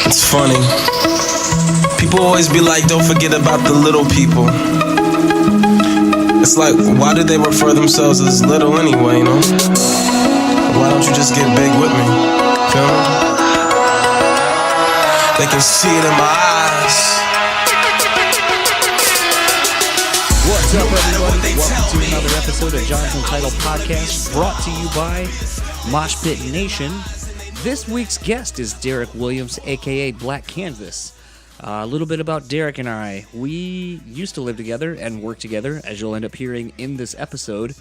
It's funny. People always be like, don't forget about the little people. It's like, why do they refer themselves as little anyway, you know? Why don't you just get big with me? Feel me? They can see it in my eyes. What's up, everybody? Welcome to another episode of Jonathan Title Podcast, brought to you by Mosh Pit Nation. This week's guest is Derrick Williams, a.k.a. Black Canvas. A little bit about Derrick and I. We used to live together and work together, as you'll end up hearing in this episode.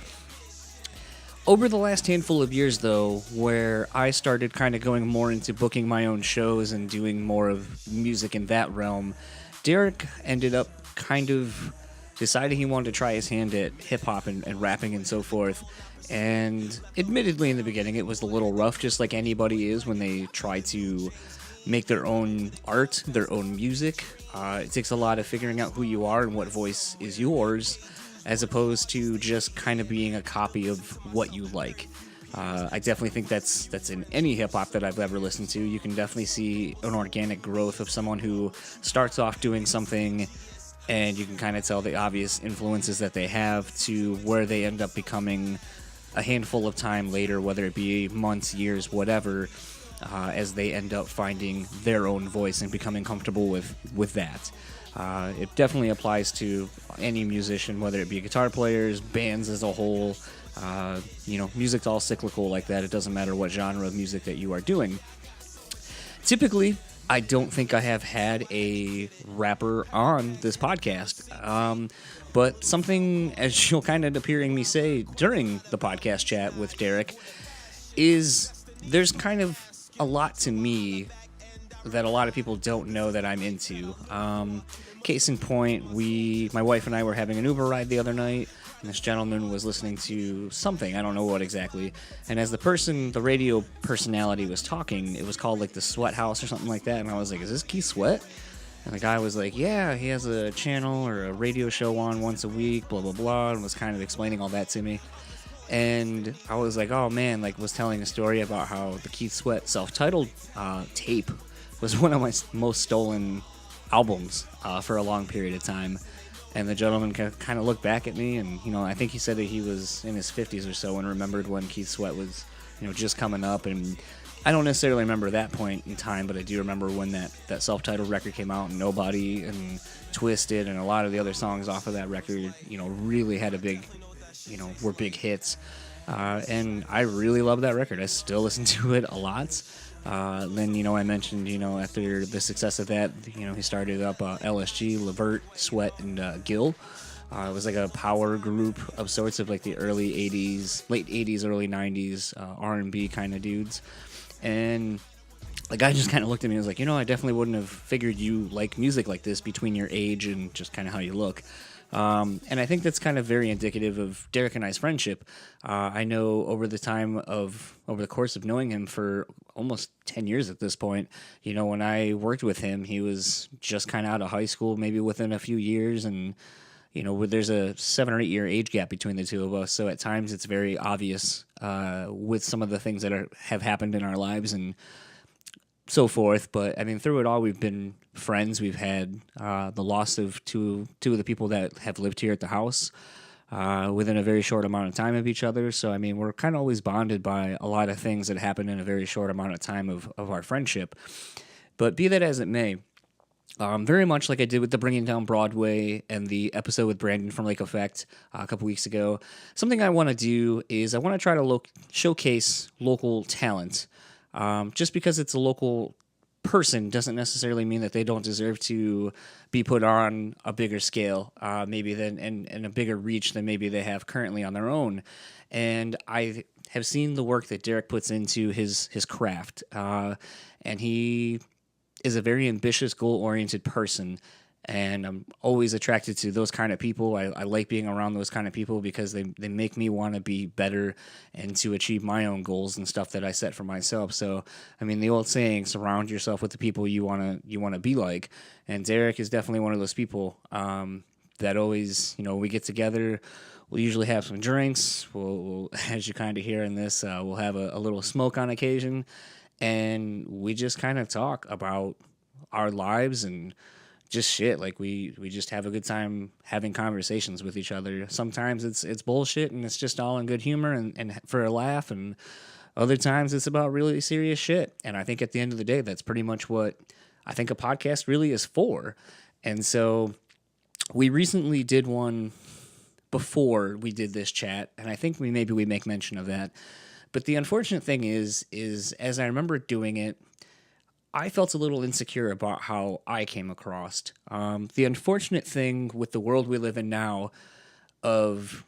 Over the last handful of years, though, where I started kind of going more into booking my own shows and doing more of music in that realm, Derrick ended up kind of deciding he wanted to try his hand at hip-hop and rapping and so forth. And admittedly, in the beginning, it was a little rough, just like anybody is when they try to make their own art, their own music. It takes a lot of figuring out who you are and what voice is yours, as opposed to just kind of being a copy of what you like. I definitely think that's in any hip-hop that I've ever listened to. You can definitely see an organic growth of someone who starts off doing something, and you can kind of tell the obvious influences that they have to where they end up becoming a handful of time later, whether it be months, years, whatever, as they end up finding their own voice and becoming comfortable with that. It definitely applies to any musician, whether it be guitar players, bands as a whole. Music's all cyclical like that. It doesn't matter what genre of music that you are doing. Typically, I don't think I have had a rapper on this podcast, but something, as you'll kind of end up hearing me say during the podcast chat with Derrick, is there's kind of a lot to me that a lot of people don't know that I'm into. Case in point, my wife and I were having an Uber ride the other night, and this gentleman was listening to something, I don't know what exactly, and as the radio personality was talking, it was called like the Sweat House or something like that, and I was like, is this Keith Sweat? And the guy was like, yeah, he has a channel or a radio show on once a week, blah, blah, blah, and was kind of explaining all that to me. And I was like, oh man, was telling a story about how the Keith Sweat self-titled tape was one of my most stolen albums for a long period of time. And the gentleman kind of looked back at me, and I think he said that he was in his 50s or so and remembered when Keith Sweat was just coming up. And I don't necessarily remember that point in time, but I do remember when that self-titled record came out, and Nobody and Twisted and a lot of the other songs off of that record really had a big, were big hits. And I really love that record. I still listen to it a lot. Then, I mentioned, after the success of that, he started up LSG, Levert, Sweat, and Gill. It was like a power group of sorts of like the early 80s, late 80s, early 90s R&B kind of dudes. And the guy just kind of looked at me and was like, I definitely wouldn't have figured you like music like this between your age and just kind of how you look. And I think that's kind of very indicative of Derrick and I's friendship. I know over the course of knowing him for almost 10 years at this point, when I worked with him, he was just kind of out of high school, maybe within a few years. And, there's a 7 or 8 year age gap between the two of us. So at times it's very obvious, with some of the things that have happened in our lives and so forth. But I mean, through it all, we've been friends. We've had the loss of two of the people that have lived here at the house within a very short amount of time of each other. So I mean, we're kind of always bonded by a lot of things that happened in a very short amount of time of our friendship. But be that as it may, very much like I did with the Bringing Down Broadway and the episode with Brandon from Lake Effect a couple weeks ago, something I want to do is I want to try to showcase local talent. Just because it's a local person doesn't necessarily mean that they don't deserve to be put on a bigger scale, maybe and a bigger reach than maybe they have currently on their own. And I have seen the work that Derrick puts into his craft, and he is a very ambitious, goal-oriented person. And I'm always attracted to those kind of people. I like being around those kind of people because they make me want to be better and to achieve my own goals and stuff that I set for myself. So, I mean, the old saying, surround yourself with the people you want to be like. And Derrick is definitely one of those people that always, we get together. We'll usually have some drinks. We'll as you kind of hear in this, we'll have a little smoke on occasion. And we just kind of talk about our lives and just shit. Like we just have a good time having conversations with each other. Sometimes it's bullshit and it's just all in good humor and for a laugh, and other times it's about really serious shit. And I think at the end of the day, that's pretty much what I think a podcast really is for. And so we recently did one before we did this chat, and I think we make mention of that. But the unfortunate thing is as I remember doing it, I felt a little insecure about how I came across. The unfortunate thing with the world we live in now, of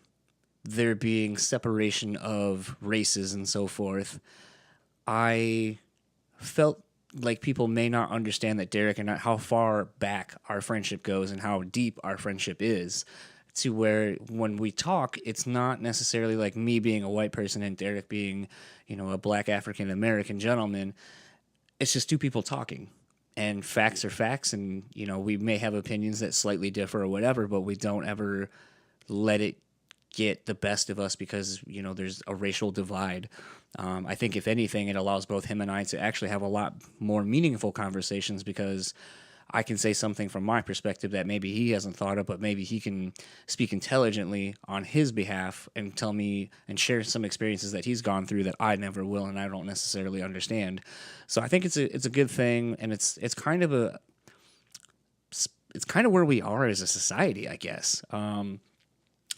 there being separation of races and so forth, I felt like people may not understand that Derrick and I, how far back our friendship goes and how deep our friendship is, to where when we talk, it's not necessarily like me being a white person and Derrick being, a black African American gentleman. It's just two people talking, and facts are facts, and, we may have opinions that slightly differ or whatever, but we don't ever let it get the best of us because, there's a racial divide. I think if anything, it allows both him and I to actually have a lot more meaningful conversations, because I can say something from my perspective that maybe he hasn't thought of, but maybe he can speak intelligently on his behalf and tell me and share some experiences that he's gone through that I never will and I don't necessarily understand. So I think it's a good thing, and it's kind of where we are as a society, I guess. And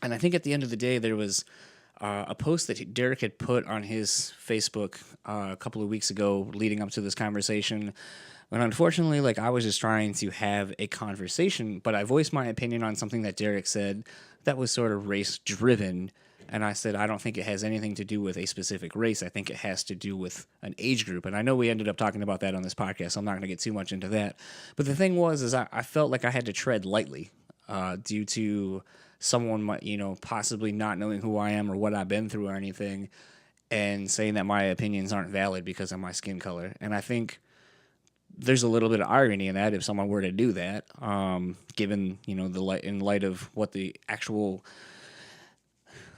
I think at the end of the day, there was a post that Derrick had put on his Facebook a couple of weeks ago leading up to this conversation. And unfortunately, I was just trying to have a conversation, but I voiced my opinion on something that Derrick said that was sort of race-driven. And I said, I don't think it has anything to do with a specific race. I think it has to do with an age group. And I know we ended up talking about that on this podcast, so I'm not going to get too much into that. But the thing was, I felt like I had to tread lightly due to someone, possibly not knowing who I am or what I've been through or anything, and saying that my opinions aren't valid because of my skin color. And I think there's a little bit of irony in that if someone were to do that, given, in light of what the actual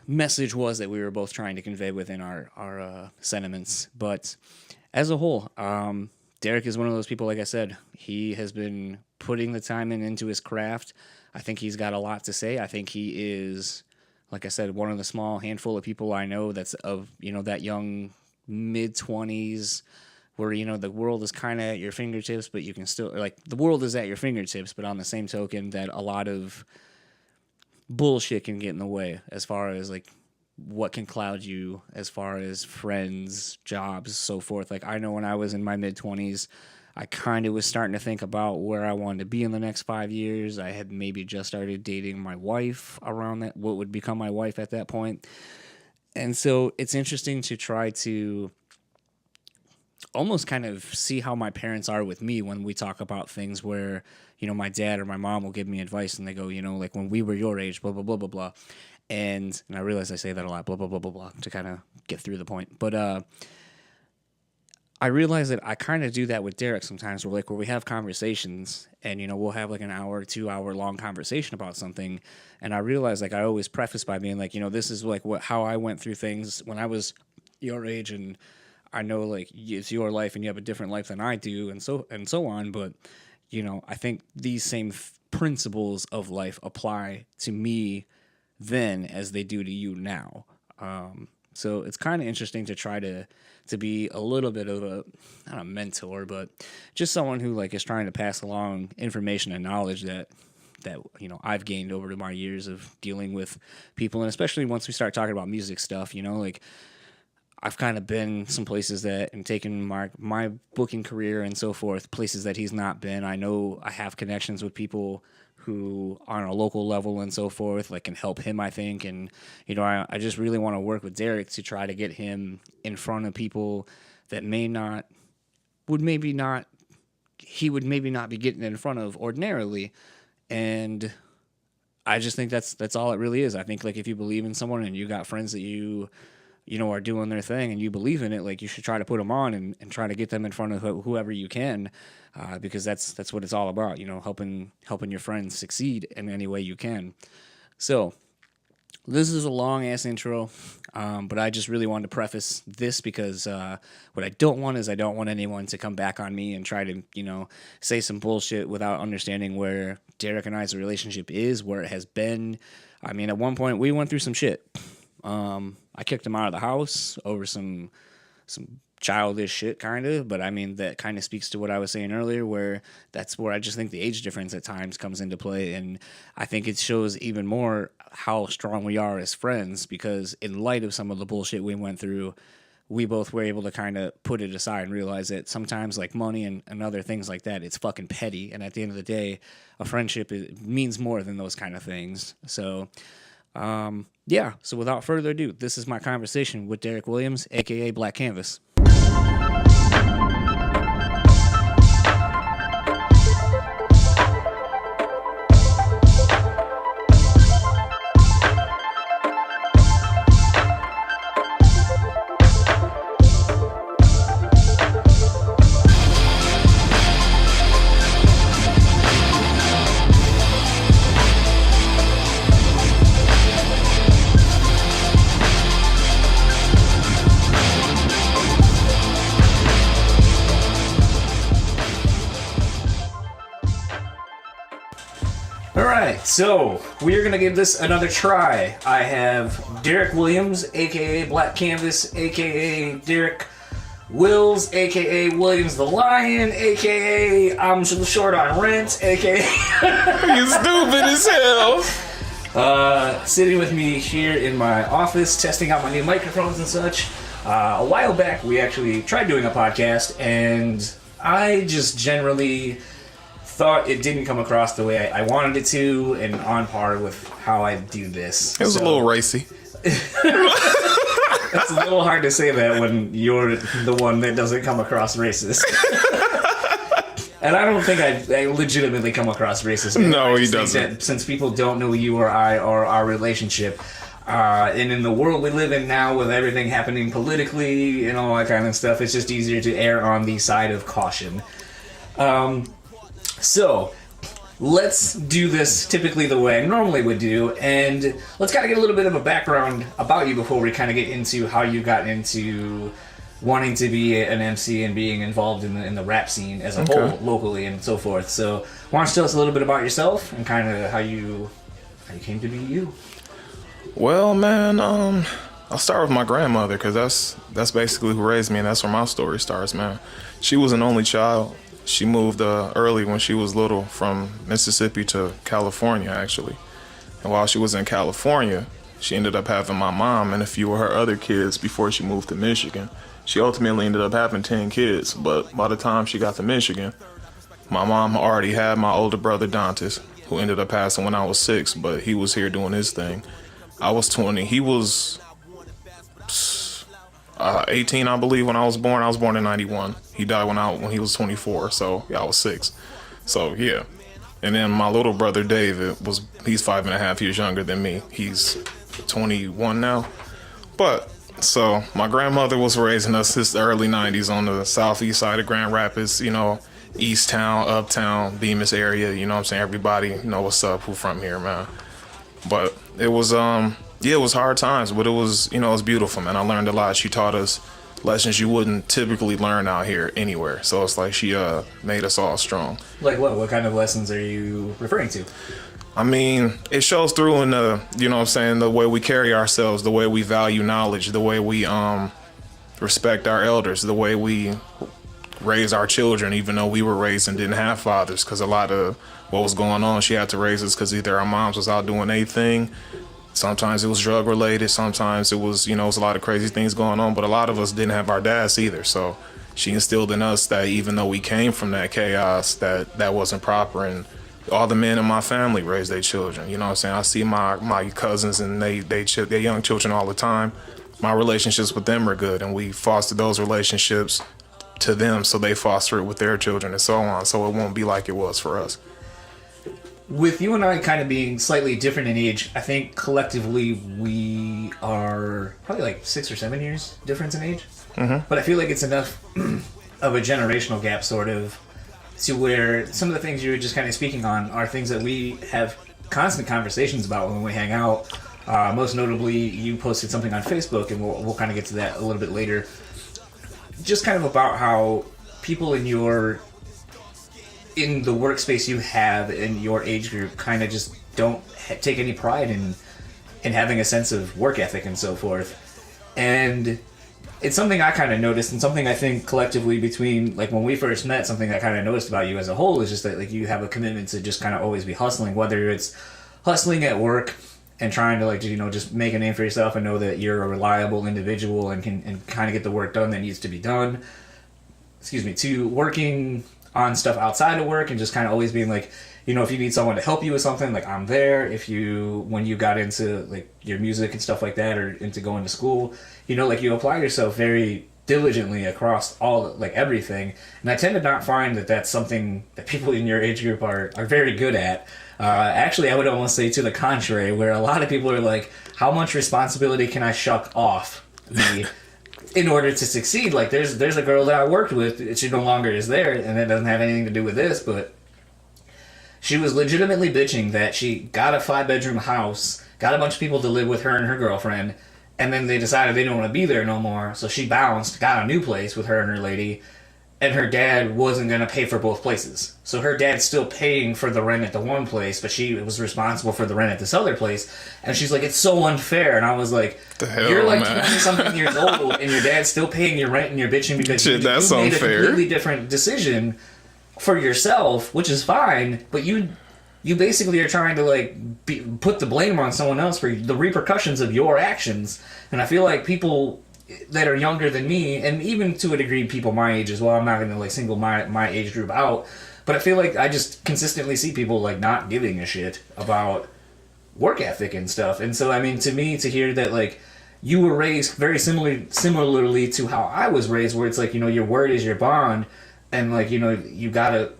message was that we were both trying to convey within our sentiments. But as a whole, Derrick is one of those people, like I said, he has been putting the time into his craft. I think he's got a lot to say. I think he is, like I said, one of the small handful of people I know that's of, that young mid-20s, where, the world is kind of at your fingertips, but you can still, the world is at your fingertips, but on the same token that a lot of bullshit can get in the way as far as, what can cloud you as far as friends, jobs, so forth. I know when I was in my mid-20s, I kind of was starting to think about where I wanted to be in the next 5 years. I had maybe just started dating my wife around that, what would become my wife at that point. And so it's interesting to try to almost kind of see how my parents are with me when we talk about things where, my dad or my mom will give me advice and they go, when we were your age, blah, blah, blah, blah, blah. And I realize I say that a lot, blah, blah, blah, blah, blah, to kind of get through the point. But I realize that I kind of do that with Derrick sometimes, where we have conversations and, we'll have an hour, 2 hour long conversation about something. And I realize I always preface by being this is how I went through things when I was your age, and I know it's your life and you have a different life than I do, and so on. But, I think these same principles of life apply to me then as they do to you now. So it's kind of interesting to try to be a little bit of not a mentor, but just someone who is trying to pass along information and knowledge that I've gained over my years of dealing with people. And especially once we start talking about music stuff, I've kind of been some places that, and taken my booking career and so forth, places that he's not been. I know I have connections with people who are on a local level and so forth, can help him, I think. And, I just really want to work with Derrick to try to get him in front of people that he would maybe not be getting in front of ordinarily. And I just think that's all it really is. I think if you believe in someone and you got friends that you are doing their thing and you believe in it, you should try to put them on and try to get them in front of whoever you can, because that's what it's all about, helping your friends succeed in any way you can. So This is a long-ass intro, but I just really wanted to preface this because what I don't want is I don't want anyone to come back on me and try to, say some bullshit without understanding where Derrick and I's relationship is, where it has been. I mean, at one point, we went through some shit. I kicked him out of the house over some childish shit, kind of, but I mean, that kind of speaks to what I was saying earlier, where that's where I just think the age difference at times comes into play, and I think it shows even more how strong we are as friends, because in light of some of the bullshit we went through, we both were able to kind of put it aside and realize that sometimes, like money and other things like that, it's fucking petty, and at the end of the day, a friendship means more than those kind of things. So so without further ado, this is my conversation with Derrick Williams, aka Black Canvas. So, we are going to give this another try. I have Derrick Williams, a.k.a. Black Canvas, a.k.a. Derrick Wills, a.k.a. Williams the Lion, a.k.a. I'm short on rent, a.k.a. You stupid as hell. Sitting with me here in my office, testing out my new microphones and such. A while back, we actually tried doing a podcast, and I just generally thought it didn't come across the way I wanted it to, and on par with how I do this. It was a little racy. It's a little hard to say that when you're the one that doesn't come across racist. And I don't think I legitimately come across racist. No, he doesn't. Since people don't know you or I or our relationship, and in the world we live in now with everything happening politically and all that kind of stuff, it's just easier to err on the side of caution. So, let's do this typically the way I normally would do, and let's kind of get a little bit of a background about you before we kind of get into how you got into wanting to be an MC and being involved in the rap scene as a whole, locally and so forth. So, why don't you tell us a little bit about yourself and kind of how you came to be you? Well, man, I'll start with my grandmother, because that's basically who raised me, and that's where my story starts, man. She was an only child. She moved early when she was little from Mississippi to California, actually. And while she was in California, she ended up having my mom and a few of her other kids before she moved to Michigan. She ultimately ended up having 10 kids, but by the time she got to Michigan, my mom already had my older brother, Dantas, who ended up passing when I was 6, but he was here doing his thing. I was 20. He was 18, I believe, when I was born. I was born in 91. He died when he was 24, so yeah, I was 6. So yeah. And then my little brother David he's 5.5 years younger than me. He's 21 now. But so my grandmother was raising us since the early 90s on the southeast side of Grand Rapids, East Town, Uptown, Bemis area, you know what I'm saying? Everybody know what's up, who from here, man. But it was it was hard times, but it was, it was beautiful, man. I learned a lot. She taught us lessons you wouldn't typically learn out here anywhere. So it's like she made us all strong. Like what? What kind of lessons are you referring to? I mean, it shows through in the, the way we carry ourselves, the way we value knowledge, the way we respect our elders, the way we raise our children, even though we were raised and didn't have fathers, because a lot of what was going on, she had to raise us because either our moms was out doing a thing. Sometimes it was drug related. Sometimes it was, it was a lot of crazy things going on. But a lot of us didn't have our dads either. So she instilled in us that even though we came from that chaos, that wasn't proper. And all the men in my family raised their children. You know what I'm saying? I see my cousins and they young children all the time. My relationships with them are good. And we foster those relationships to them so they foster it with their children and so on. So it won't be like it was for us. With you and I kind of being slightly different in age, I think collectively we are probably like 6 or 7 years difference in age. Mm-hmm. But I feel like it's enough of a generational gap, sort of, to where some of the things you were just kind of speaking on are things that we have constant conversations about when we hang out. Most notably, you posted something on Facebook, and we'll kind of get to that a little bit later. Just kind of about how people in the workspace you have in your age group kind of just don't take any pride in having a sense of work ethic and so forth. And it's something I kind of noticed, and something I think collectively between, like, when we first met, something I kind of noticed about you as a whole is just that, like, you have a commitment to just kind of always be hustling, whether it's hustling at work and trying to, like, you know, just make a name for yourself and know that you're a reliable individual and can kind of get the work done that needs to be done. To working on stuff outside of work and just kind of always being like, you know, if you need someone to help you with something, like, I'm there. When you got into, like, your music and stuff like that, or into going to school, you know, like, you apply yourself very diligently across all, like, everything. And I tend to not find that that's something that people in your age group are very good at. Actually, I would almost say to the contrary, where a lot of people are like, how much responsibility can I shuck off me in order to succeed? Like, there's a girl that I worked with, she no longer is there, and it doesn't have anything to do with this, but she was legitimately bitching that she got a 5-bedroom house, got a bunch of people to live with her and her girlfriend, and then they decided they didn't want to be there no more, so she bounced, got a new place with her and her lady, and her dad wasn't going to pay for both places. So her dad's still paying for the rent at the one place, but she was responsible for the rent at this other place. And she's like, it's so unfair. And I was like, you're like 20-something years old, and your dad's still paying your rent, and you're bitching because you made a completely different decision for yourself, which is fine, but you basically are trying to, like, put the blame on someone else for the repercussions of your actions. And I feel like people that are younger than me, and even to a degree people my age as well, I'm not going to, like, single my age group out, but I feel like I just consistently see people, like, not giving a shit about work ethic and stuff. And so, I mean, to me, to hear that, like, you were raised very similarly to how I was raised, where it's like, you know, your word is your bond, and, like, you know,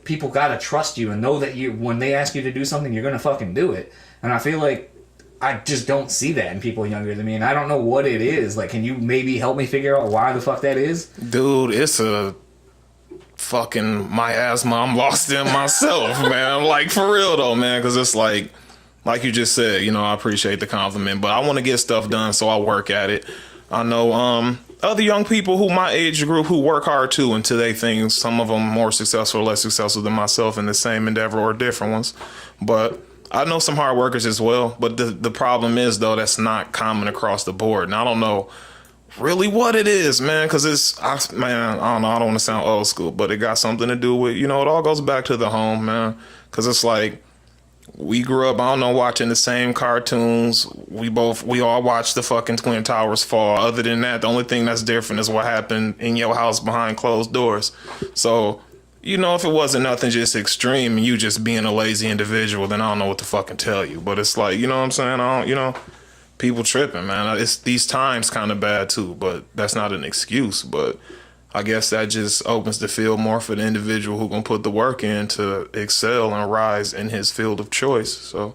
people gotta trust you and know that when they ask you to do something, you're gonna fucking do it. And I feel like I just don't see that in people younger than me, and I don't know what it is. Like, can you maybe help me figure out why the fuck that is? Dude, it's a fucking my asthma. I'm lost in myself, man. Like, for real though, man, because it's like you just said, you know, I appreciate the compliment, but I want to get stuff done, so I work at it. I know other young people who my age group who work hard too into their things. Some of them more successful or less successful than myself in the same endeavor or different ones, but I know some hard workers as well. But the problem is, though, that's not common across the board. And I don't know really what it is, man, because I don't know, I don't want to sound old school, but it got something to do with, you know, it all goes back to the home, man, because it's like we grew up, I don't know, watching the same cartoons. We all watched the fucking Twin Towers fall. Other than that, the only thing that's different is what happened in your house behind closed doors. So, you know, if it wasn't nothing just extreme and you just being a lazy individual, then I don't know what to fucking tell you. But it's like, you know what I'm saying? You know, people tripping, man. It's these times kind of bad too, but that's not an excuse. But I guess that just opens the field more for the individual who gonna put the work in to excel and rise in his field of choice. So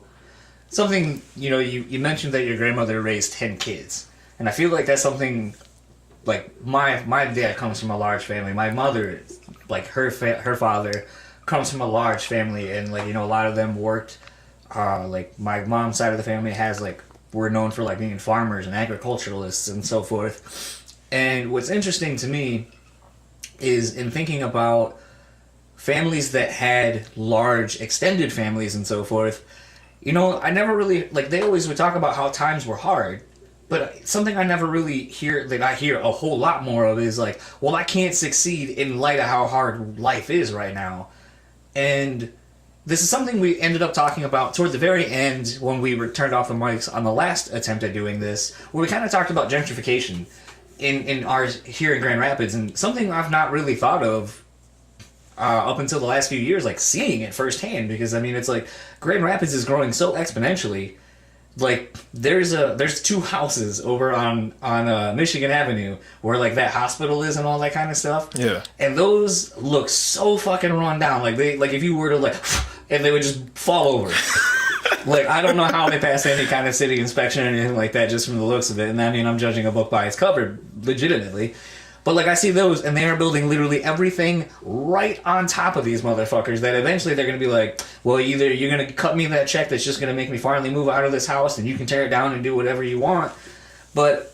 something, you know, you mentioned that your grandmother raised 10 kids, and I feel like that's something, like, my dad comes from a large family. My mother, like, her father comes from a large family, and, like, you know, a lot of them worked, like, my mom's side of the family we're known for, like, being farmers and agriculturalists and so forth. And what's interesting to me is, in thinking about families that had large extended families and so forth, you know, I never really, like, they always would talk about how times were hard, but something I never really hear a whole lot more of is like, well, I can't succeed in light of how hard life is right now. And this is something we ended up talking about toward the very end when we turned off the mics on the last attempt at doing this, where we kind of talked about gentrification in ours here in Grand Rapids, and something I've not really thought of up until the last few years, like seeing it firsthand, because I mean, it's like Grand Rapids is growing so exponentially. Like, there's 2 houses over on Michigan Avenue where, like, that hospital is and all that kind of stuff. Yeah. And those look so fucking run down. Like, if you were to, like, and they would just fall over. Like, I don't know how they pass any kind of city inspection or anything like that just from the looks of it. And I mean, I'm judging a book by its cover, legitimately. But like I see those, and they are building literally everything right on top of these motherfuckers. That eventually they're gonna be like, well, either you're gonna cut me that check that's just gonna make me finally move out of this house, and you can tear it down and do whatever you want. But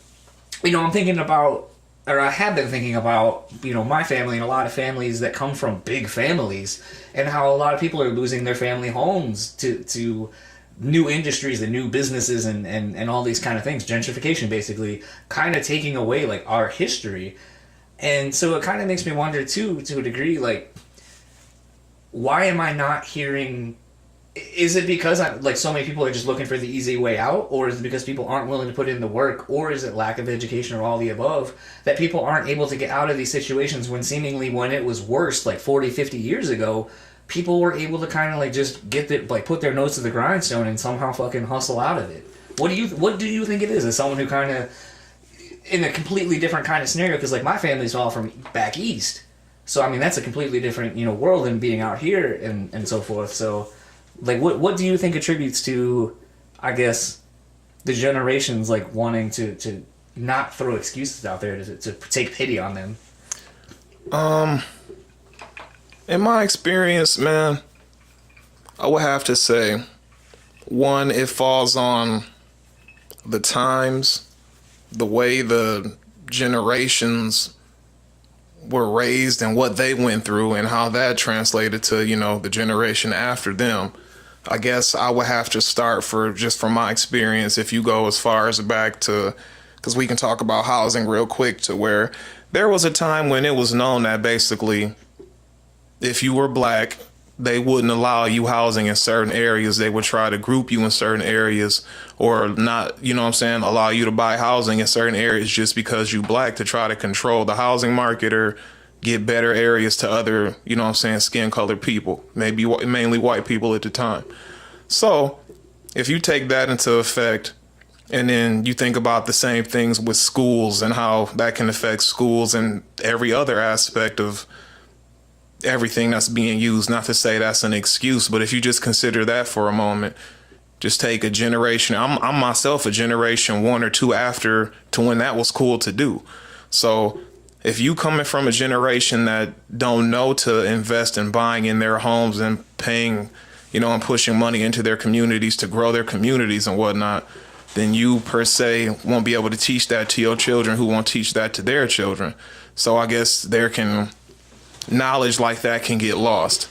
I'm thinking about, or I have been thinking about, my family and a lot of families that come from big families, and how a lot of people are losing their family homes to new industries and new businesses and all these kind of things. Gentrification basically kind of taking away like our history. And so it kind of makes me wonder too, to a degree, like, why am I not hearing? Is it because so many people are just looking for the easy way out, or is it because people aren't willing to put in the work, or is it lack of education, or all the above, that people aren't able to get out of these situations when seemingly when it was worse, like 40, 50 years ago, people were able to kind of like just get the, like put their nose to the grindstone and somehow fucking hustle out of it. What do you think it is? As someone who kind of in a completely different kind of scenario, because like my family's all from back east, so I mean that's a completely different world than being out here and so forth. So like what do you think attributes to, I guess, the generations like wanting to not throw excuses out there to take pity on them? In my experience, man, I would have to say, one, it falls on the times, the way the generations were raised and what they went through and how that translated to, the generation after them. I guess I would have to start from my experience, if you go as far as back to, because we can talk about housing real quick, to where there was a time when it was known that basically if you were black, they wouldn't allow you housing in certain areas. They would try to group you in certain areas, or not, allow you to buy housing in certain areas just because you black, to try to control the housing market or get better areas to other, skin colored people, maybe mainly white people at the time. So if you take that into effect, and then you think about the same things with schools and how that can affect schools and every other aspect of everything that's being used, not to say that's an excuse, but if you just consider that for a moment, just take a generation. I'm myself a generation 1 or 2 after to when that was cool to do. So if you coming from a generation that don't know to invest in buying in their homes and paying, and pushing money into their communities to grow their communities and whatnot, then you per se won't be able to teach that to your children, who won't teach that to their children. So I guess knowledge like that can get lost.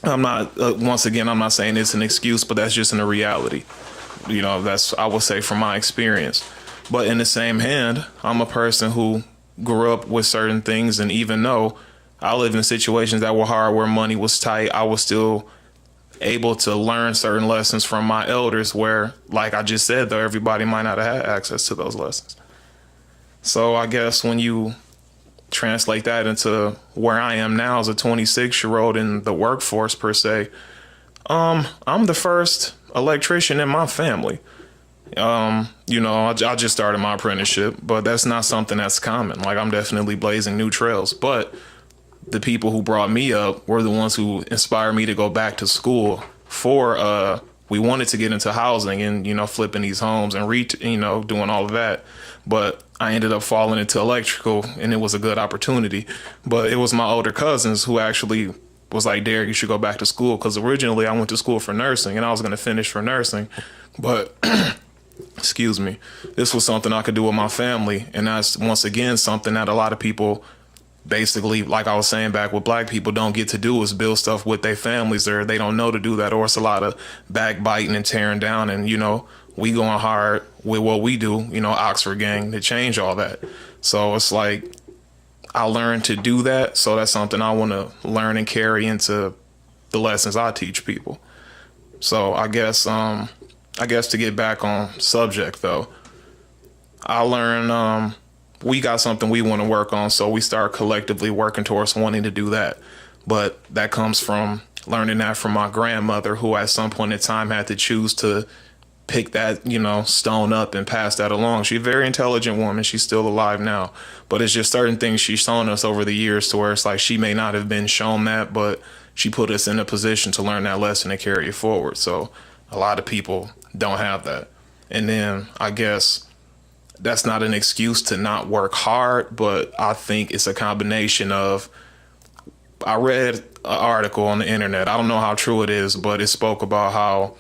I'm not, once again, I'm not saying it's an excuse, but that's just in the reality. That's, I would say, from my experience. But in the same hand, I'm a person who grew up with certain things, and even though I lived in situations that were hard, where money was tight, I was still able to learn certain lessons from my elders, where, like I just said, though, everybody might not have had access to those lessons. So I guess when you translate that into where I am now as a 26-year-old in the workforce per se, I'm the first electrician in my family. I just started my apprenticeship, but that's not something that's common. Like, I'm definitely blazing new trails, but the people who brought me up were the ones who inspired me to go back to school for, we wanted to get into housing and, flipping these homes and doing all of that. But I ended up falling into electrical, and it was a good opportunity. But it was my older cousins who actually was like, Derrick, you should go back to school. Because originally I went to school for nursing, and I was going to finish for nursing. But, excuse me, this was something I could do with my family. And that's, once again, something that a lot of people basically, like I was saying back with black people, don't get to do, is build stuff with their families, or they don't know to do that, or it's a lot of backbiting and tearing down. And, we going hard with what we do, Oxford gang, to change all that. So it's like, I learned to do that. So that's something I want to learn and carry into the lessons I teach people. So I guess to get back on subject though, I learned, we got something we want to work on. So we start collectively working towards wanting to do that. But that comes from learning that from my grandmother, who at some point in time had to choose to pick that, stone up and pass that along. She's a very intelligent woman. She's still alive now. But it's just certain things she's shown us over the years to where it's like she may not have been shown that, but she put us in a position to learn that lesson and carry it forward. So a lot of people don't have that. And then I guess that's not an excuse to not work hard, but I think it's a combination of, I read an article on the internet, I don't know how true it is, but it spoke about how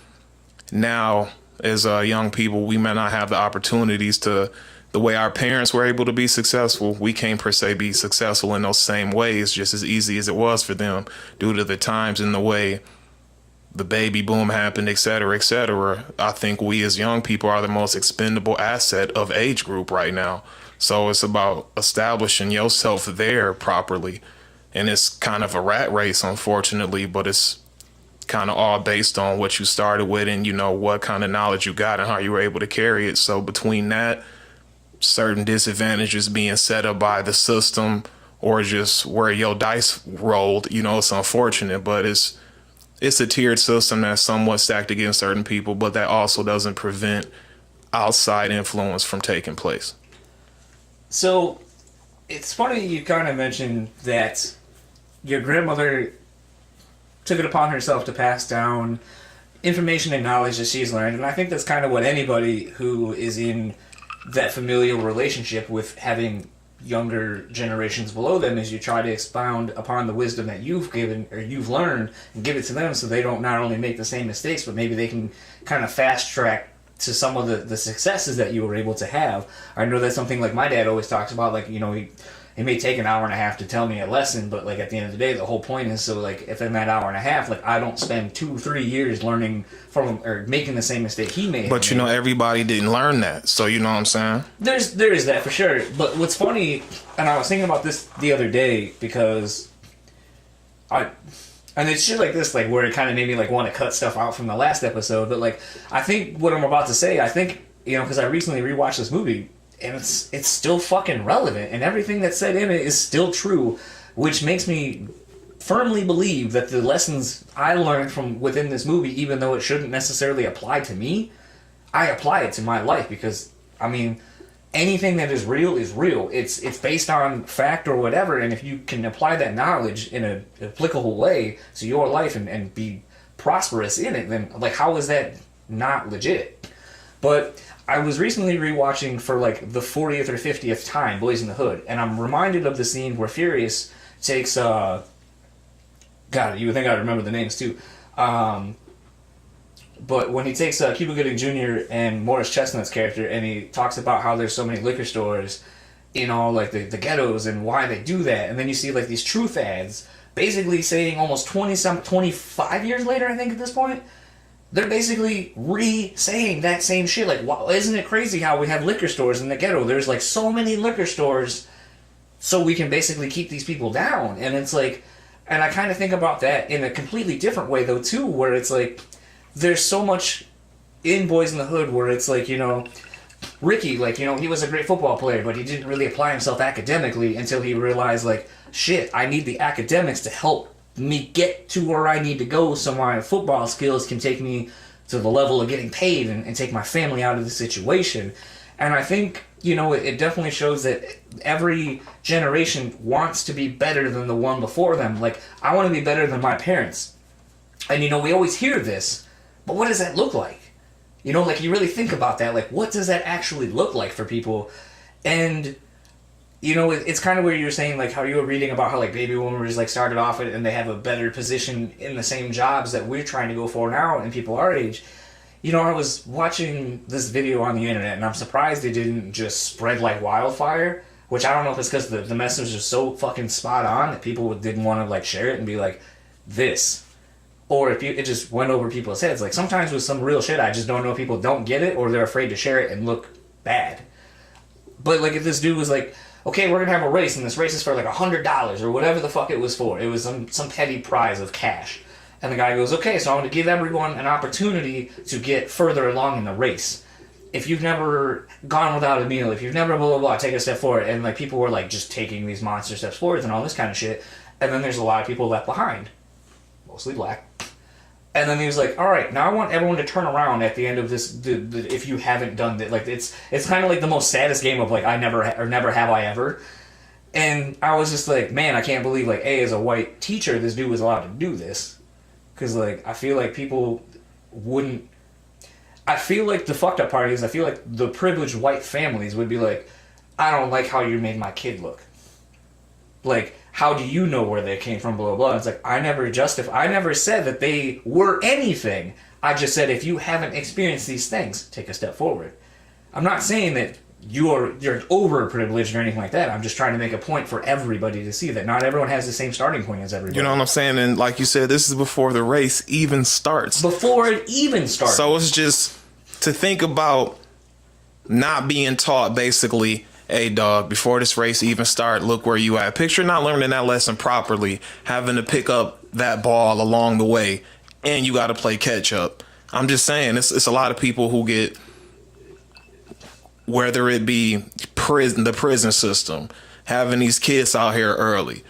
now as young people, we may not have the opportunities to, the way our parents were able to be successful, we can't per se be successful in those same ways just as easy as it was for them due to the times and the way the baby boom happened, et cetera, et cetera. I think we as young people are the most expendable asset of age group right now. So it's about establishing yourself there properly. And it's kind of a rat race, unfortunately, but it's kind of all based on what you started with and, you know, what kind of knowledge you got and how you were able to carry it. So between that, certain disadvantages being set up by the system or just where your dice rolled, you know, it's unfortunate, but it's a tiered system that's somewhat stacked against certain people, but that also doesn't prevent outside influence from taking place. So it's funny you kind of mentioned that your grandmother took it upon herself to pass down information and knowledge that she's learned, and I think that's kind of what anybody who is in that familial relationship with having younger generations below them is, you try to expound upon the wisdom that you've given or you've learned and give it to them so they don't not only make the same mistakes, but maybe they can kind of fast track to some of the successes that you were able to have. I know that's something like my dad always talks about, like, you know, he may take an hour and a half to tell me a lesson, but like at the end of the day, the whole point is so like if in that hour and a half, like I don't spend 2-3 years learning from him or making the same mistake he made. But you know, everybody didn't learn that, so you know what I'm saying? There is that for sure. But what's funny, and I was thinking about this the other day because and it's shit like this, like where it kind of made me like want to cut stuff out from the last episode. But like I think what I'm about to say, I think, you know, because I recently rewatched this movie. And it's still fucking relevant, and everything that's said in it is still true, which makes me firmly believe that the lessons I learned from within this movie, even though it shouldn't necessarily apply to me, I apply it to my life because, I mean, anything that is real is real. It's based on fact or whatever, and if you can apply that knowledge in an applicable way to your life and be prosperous in it, then, like, how is that not legit? But I was recently rewatching for like the 40th or 50th time Boys in the Hood, and I'm reminded of the scene where Furious takes God, you would think I'd remember the names too. But when he takes Cuba Gooding Jr. and Morris Chestnut's character, and he talks about how there's so many liquor stores in all like the ghettos and why they do that, and then you see like these truth ads basically saying almost 25 years later, I think at this point, they're basically re-saying that same shit. Like, wow, isn't it crazy how we have liquor stores in the ghetto? There's like so many liquor stores so we can basically keep these people down. And it's like, and I kind of think about that in a completely different way though too, where it's like, there's so much in Boys in the Hood where it's like, you know, Ricky, like, you know, he was a great football player, but he didn't really apply himself academically until he realized, like, shit, I need the academics to help me get to where I need to go so my football skills can take me to the level of getting paid and take my family out of the situation. And I think, you know, it definitely shows that every generation wants to be better than the one before them. Like, I want to be better than my parents. And, you know, we always hear this, but what does that look like? You know, like, you really think about that. Like, what does that actually look like for people? And you know, it's kind of where you're saying, like, how you were reading about how, like, baby boomers, like, started off and they have a better position in the same jobs that we're trying to go for now and people our age. You know, I was watching this video on the internet, and I'm surprised it didn't just spread like wildfire, which I don't know if it's because the message is so fucking spot on that people didn't want to, like, share it and be like, this. Or if it just went over people's heads. Like, sometimes with some real shit, I just don't know if people don't get it or they're afraid to share it and look bad. But, like, if this dude was like, okay, we're gonna have a race, and this race is for like $100 or whatever the fuck it was for. It was some petty prize of cash. And the guy goes, okay, so I'm gonna give everyone an opportunity to get further along in the race. If you've never gone without a meal, if you've never blah, blah, blah, take a step forward. And like people were like just taking these monster steps forward and all this kind of shit. And then there's a lot of people left behind. Mostly black. And then he was like, all right, now I want everyone to turn around at the end of this, if you haven't done that. Like, it's kind of like the most saddest game of, like, never have I ever. And I was just like, man, I can't believe, like, as a white teacher, this dude was allowed to do this. Because, like, I feel like people wouldn't... I feel like the fucked up part is I feel like the privileged white families would be like, I don't like how you made my kid look. Like, how do you know where they came from, blah, blah, blah. It's like, I never said that they were anything. I just said, if you haven't experienced these things, take a step forward. I'm not saying that you're overprivileged or anything like that. I'm just trying to make a point for everybody to see that not everyone has the same starting point as everybody. You know what I'm saying? And like you said, this is before the race even starts. Before it even starts. So it's just to think about not being taught basically, hey dog, before this race even start, look where you at. Picture not learning that lesson properly, having to pick up that ball along the way, and you got to play catch up. I'm just saying, it's a lot of people who get, whether it be the prison system, having these kids out here early,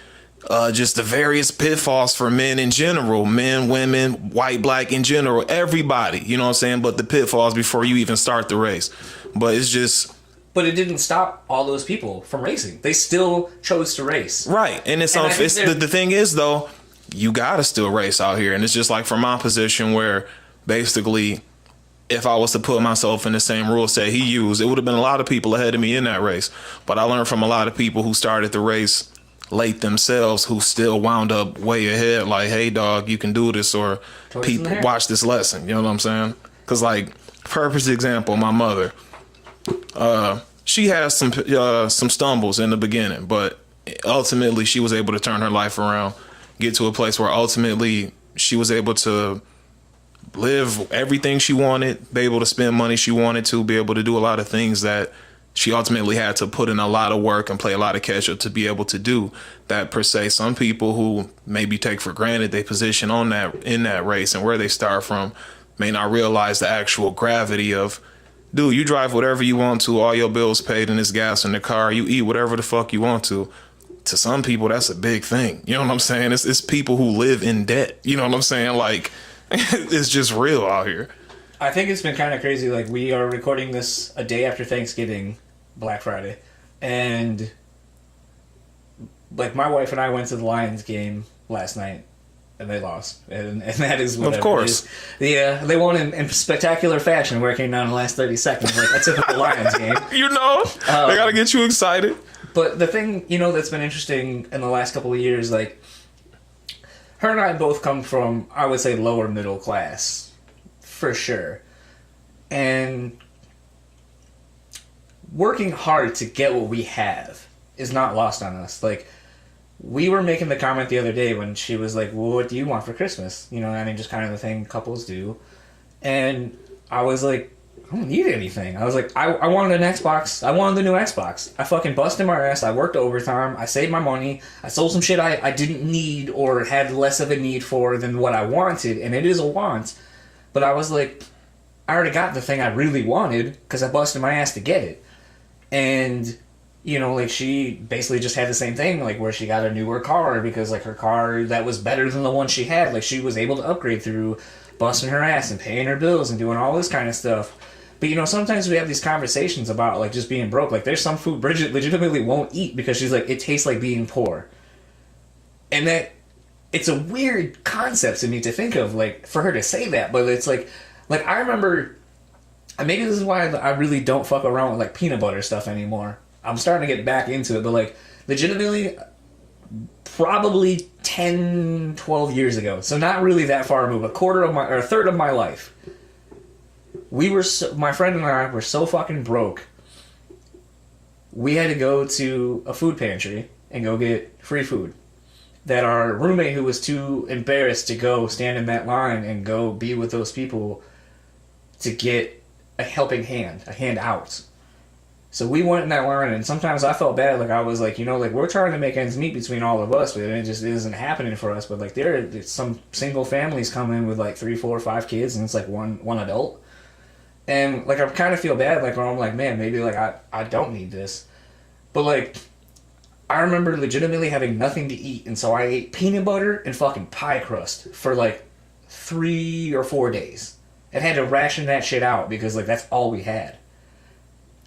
just the various pitfalls for men in general, men, women, white, black in general, everybody, you know what I'm saying? But the pitfalls before you even start the race. But it's just... But it didn't stop all those people from racing. They still chose to race. Right. And the thing is, though, you got to still race out here. And it's just like from my position where basically... if I was to put myself in the same rule set he used, it would have been a lot of people ahead of me in that race. But I learned from a lot of people who started the race late themselves who still wound up way ahead. Like, hey, dog, you can do this, or people watch this lesson. You know what I'm saying? Because, like, perfect example, my mother. She had some stumbles in the beginning, but ultimately she was able to turn her life around, get to a place where ultimately she was able to live everything she wanted, be able to spend money she wanted to, be able to do a lot of things that she ultimately had to put in a lot of work and play a lot of catch up to be able to do that. Per se, some people who maybe take for granted their position on that in that race and where they start from may not realize the actual gravity of, dude, you drive whatever you want to, all your bills paid, and there's gas in the car, you eat whatever the fuck you want to. To some people, that's a big thing. You know what I'm saying? It's people who live in debt. You know what I'm saying? Like, it's just real out here. I think it's been kind of crazy. Like, we are recording this a day after Thanksgiving, Black Friday, and like my wife and I went to the Lions game last night, and they lost, and that is what. Of course, they won in spectacular fashion, where it came down in the last 30 seconds, like a typical Lions game. You know, they gotta get you excited. But the thing, that's been interesting in the last couple of years, like, her and I both come from, I would say, lower middle class, for sure. And working hard to get what we have is not lost on us. Like, we were making the comment the other day when she was like, well, what do you want for Christmas? Just kind of the thing couples do. And I was like, I don't need anything. I was like, I wanted an Xbox. I wanted the new Xbox. I fucking busted my ass. I worked overtime. I saved my money. I sold some shit I didn't need or had less of a need for than what I wanted. And it is a want. But I was like, I already got the thing I really wanted because I busted my ass to get it. And, she basically just had the same thing, like, where she got a newer car because, like, her car that was better than the one she had. Like, she was able to upgrade through busting her ass and paying her bills and doing all this kind of stuff. But, sometimes we have these conversations about, like, just being broke. Like, there's some food Bridget legitimately won't eat because she's like, it tastes like being poor. And that, it's a weird concept to me to think of, like, for her to say that. But it's like, I remember, and maybe this is why I really don't fuck around with, like, peanut butter stuff anymore. I'm starting to get back into it. But, like, legitimately, probably 10, 12 years ago. So not really that far removed. A third of my life. My friend and I were so fucking broke. We had to go to a food pantry and go get free food. That our roommate, who was too embarrassed to go stand in that line and go be with those people to get a helping hand, a hand out. So we went in that line, and sometimes I felt bad. Like, I was like, like, we're trying to make ends meet between all of us, but it just isn't happening for us. But, like, there's some single families come in with, like, 3, 4, 5 kids, and it's, like, one adult. And, like, I kind of feel bad, like, where I'm like, man, maybe, like, I don't need this. But, like, I remember legitimately having nothing to eat, and so I ate peanut butter and fucking pie crust for, like, 3 or 4 days. And had to ration that shit out because, like, that's all we had.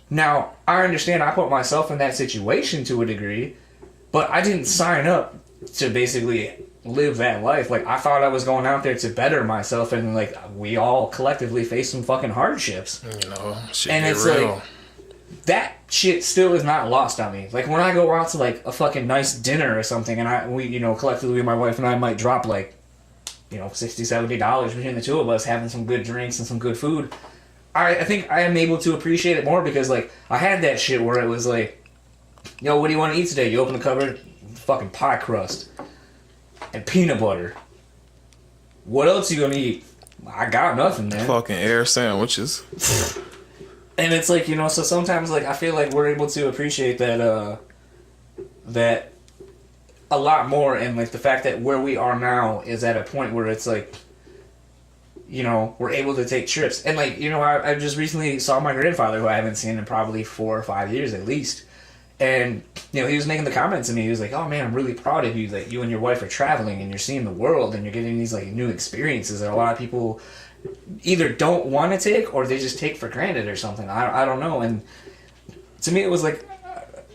Now, I understand I put myself in that situation to a degree, but I didn't sign up to basically live that life. Like, I thought I was going out there to better myself, and like we all collectively face some fucking hardships. You know, shit and get it's real. like that shit still is not lost on me. Like, when I go out to like a fucking nice dinner or something, and we collectively, my wife and I might drop like, $60-$70 between the two of us, having some good drinks and some good food. I think I am able to appreciate it more because, like, I had that shit where it was like, yo, what do you want to eat today? You open the cupboard, fucking pie crust and peanut butter. What else you gonna eat? I got nothing, man. Fucking air sandwiches. And it's like, so sometimes, like, I feel like we're able to appreciate that a lot more, and like the fact that where we are now is at a point where it's like, we're able to take trips. And like, I just recently saw my grandfather, who I haven't seen in probably 4 or 5 years at least. And, he was making the comments to me. He was like, oh man, I'm really proud of you that you and your wife are traveling and you're seeing the world and you're getting these like new experiences that a lot of people either don't want to take or they just take for granted or something. I don't know. And to me, it was like,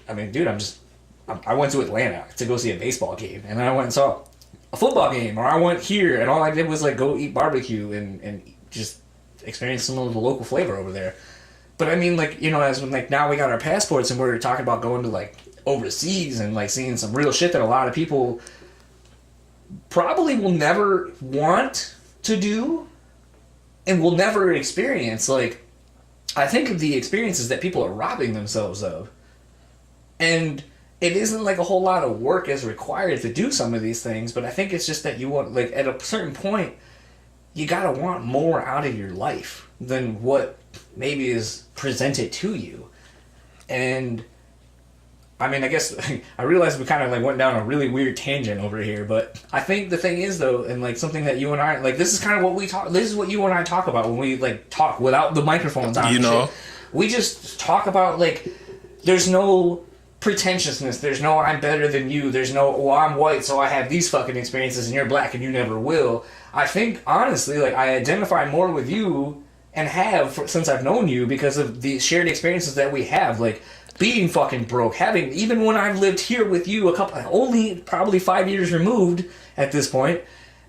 I mean, dude, I went to Atlanta to go see a baseball game, and then I went and saw a football game, or I went here, and all I did was like go eat barbecue and just experience some of the local flavor over there. But I mean, like, as when like now we got our passports and we're talking about going to like overseas and like seeing some real shit that a lot of people probably will never want to do and will never experience. Like, I think of the experiences that people are robbing themselves of, and it isn't like a whole lot of work is required to do some of these things, but I think it's just that you want, like, at a certain point, you gotta want more out of your life than what maybe is presented to you. And I mean, I guess I realized we kind of like went down a really weird tangent over here, but I think the thing is though, and like something that you and I, like, this is kind of what we talk, this is what you and I talk about when we like talk without the microphones on. Shit. We just talk about, like, there's no pretentiousness, there's no I'm better than you, there's no, well, I'm white so I have these fucking experiences and you're black and you never will. I think honestly, like, I identify more with you and have since I've known you because of the shared experiences that we have, like being fucking broke, having, even when I've lived here with you only probably 5 years removed at this point,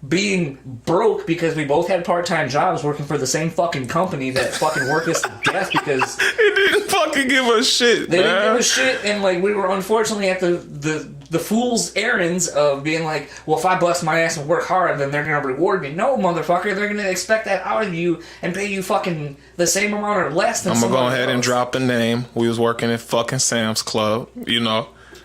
being broke because we both had part-time jobs working for the same fucking company that fucking worked us to death because They didn't fucking give a shit, they didn't give a shit. And like, we were unfortunately at the fool's errands of being like, well, if I bust my ass and work hard, then they're gonna reward me. No, motherfucker, they're gonna expect that out of you and pay you fucking the same amount or less than I'm gonna go ahead else. and drop a name. We was working at fucking Sam's Club,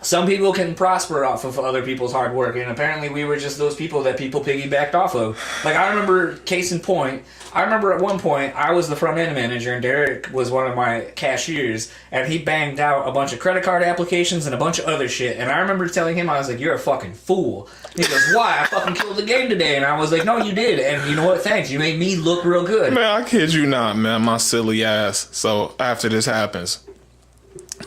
Some people can prosper off of other people's hard work, and apparently we were just those people that people piggybacked off of. Like, I remember, case in point, I remember at one point, I was the front end manager, and Derrick was one of my cashiers, and he banged out a bunch of credit card applications and a bunch of other shit, and I remember telling him, I was like, you're a fucking fool. He goes, why? I fucking killed the game today. And I was like, no, you did, and you know what? Thanks. You made me look real good. Man, I kid you not, man, my silly ass. So, after this happens,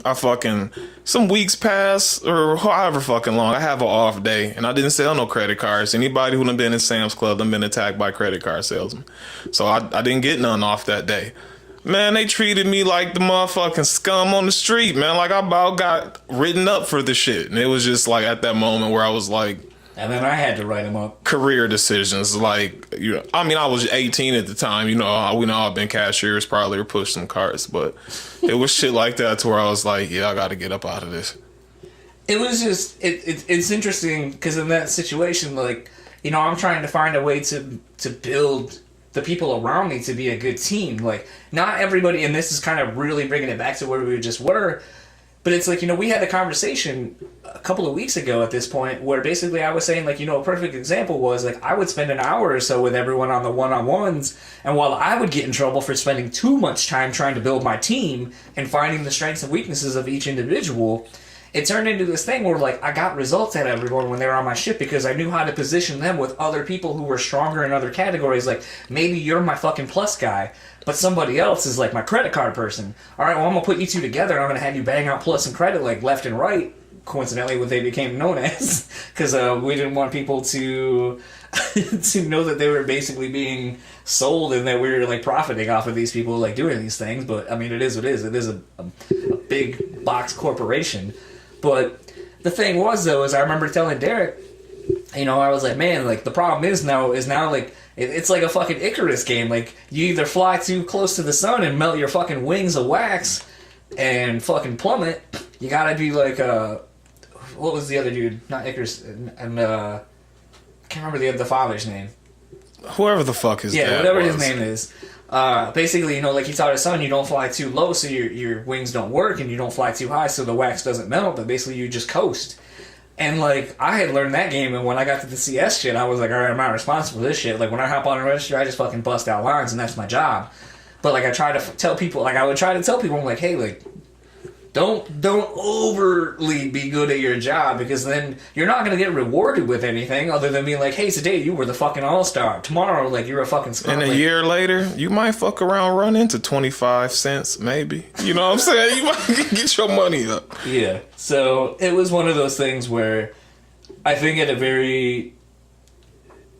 I fucking, some weeks pass, or however fucking long, I have an off day, and I didn't sell no credit cards. Anybody who done been in Sam's Club done been attacked by credit card salesmen. So I didn't get none off that day. Man, they treated me like the motherfucking scum on the street, man. Like, I about got written up for the shit. And it was just like at that moment where I was like, and then I had to write them up. Career decisions, like, I mean, I was 18 at the time. We know I've been cashiers, probably, or pushed some carts, but it was shit like that to where I was like, yeah, I got to get up out of this. It was just, it's interesting because in that situation, like, I'm trying to find a way to build the people around me to be a good team. Like, not everybody, and this is kind of really bringing it back to where we just were, but it's like, we had a conversation a couple of weeks ago at this point where basically I was saying, like, a perfect example was, like, I would spend an hour or so with everyone on the one-on-ones, and while I would get in trouble for spending too much time trying to build my team and finding the strengths and weaknesses of each individual, it turned into this thing where, like, I got results at everyone when they were on my ship because I knew how to position them with other people who were stronger in other categories. Like, maybe you're my fucking plus guy, but somebody else is, like, my credit card person. All right, well, I'm going to put you two together, and I'm going to have you bang out plus and credit, like, left and right, coincidentally, what they became known as, because we didn't want people to to know that they were basically being sold and that we were, like, profiting off of these people, like, doing these things. But, I mean, it is what it is. It is a big box corporation. But the thing was, though, is I remember telling Derrick, I was like, man, like the problem is now like it's like a fucking Icarus game. Like you either fly too close to the sun and melt your fucking wings of wax and fucking plummet. You gotta be like what was the other dude? Not Icarus, and I can't remember the father's name. Whoever the fuck his dad whatever was. his name is. Basically, like he taught his son, you don't fly too low, so your wings don't work, and you don't fly too high, so the wax doesn't melt. But basically, you just coast. And, like, I had learned that game, and when I got to the CS shit, I was like, alright, I'm not responsible for this shit. Like, when I hop on a register, I just fucking bust out lines, and that's my job. But, like, I try to tell people, like, I would try to tell people, I'm like, hey, like, don't overly be good at your job, because then you're not going to get rewarded with anything other than being like, hey, today you were the fucking all-star. Tomorrow, like, you're a fucking scum. And a year later, you might fuck around, run into 25 cents, maybe. You know what I'm saying? You might get your money up. Yeah. So it was one of those things where I think at a very,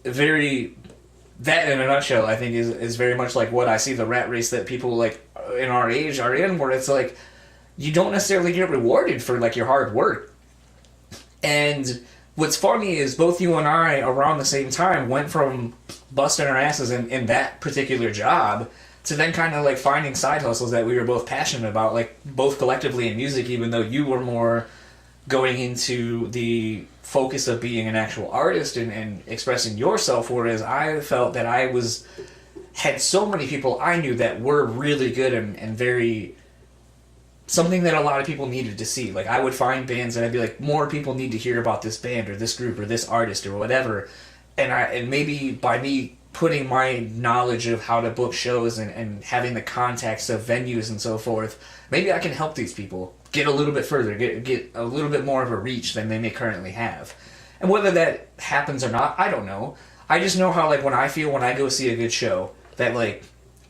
that in a nutshell, I think is very much like what I see the rat race that people like in our age are in, where it's like, you don't necessarily get rewarded for like your hard work. And what's funny is both you and I around the same time went from busting our asses in that particular job to then kind of like finding side hustles that we were both passionate about, like both collectively in music, even though you were more going into the focus of being an actual artist and expressing yourself, whereas I felt that I had so many people I knew that were really good and very something that a lot of people needed to see. Like, I would find bands and I'd be like, more people need to hear about this band or this group or this artist or whatever. And maybe by me putting my knowledge of how to book shows and having the contacts of venues and so forth, maybe I can help these people get a little bit further, get a little bit more of a reach than they may currently have. And whether that happens or not, I don't know. I just know how, like, when I go see a good show, that, like,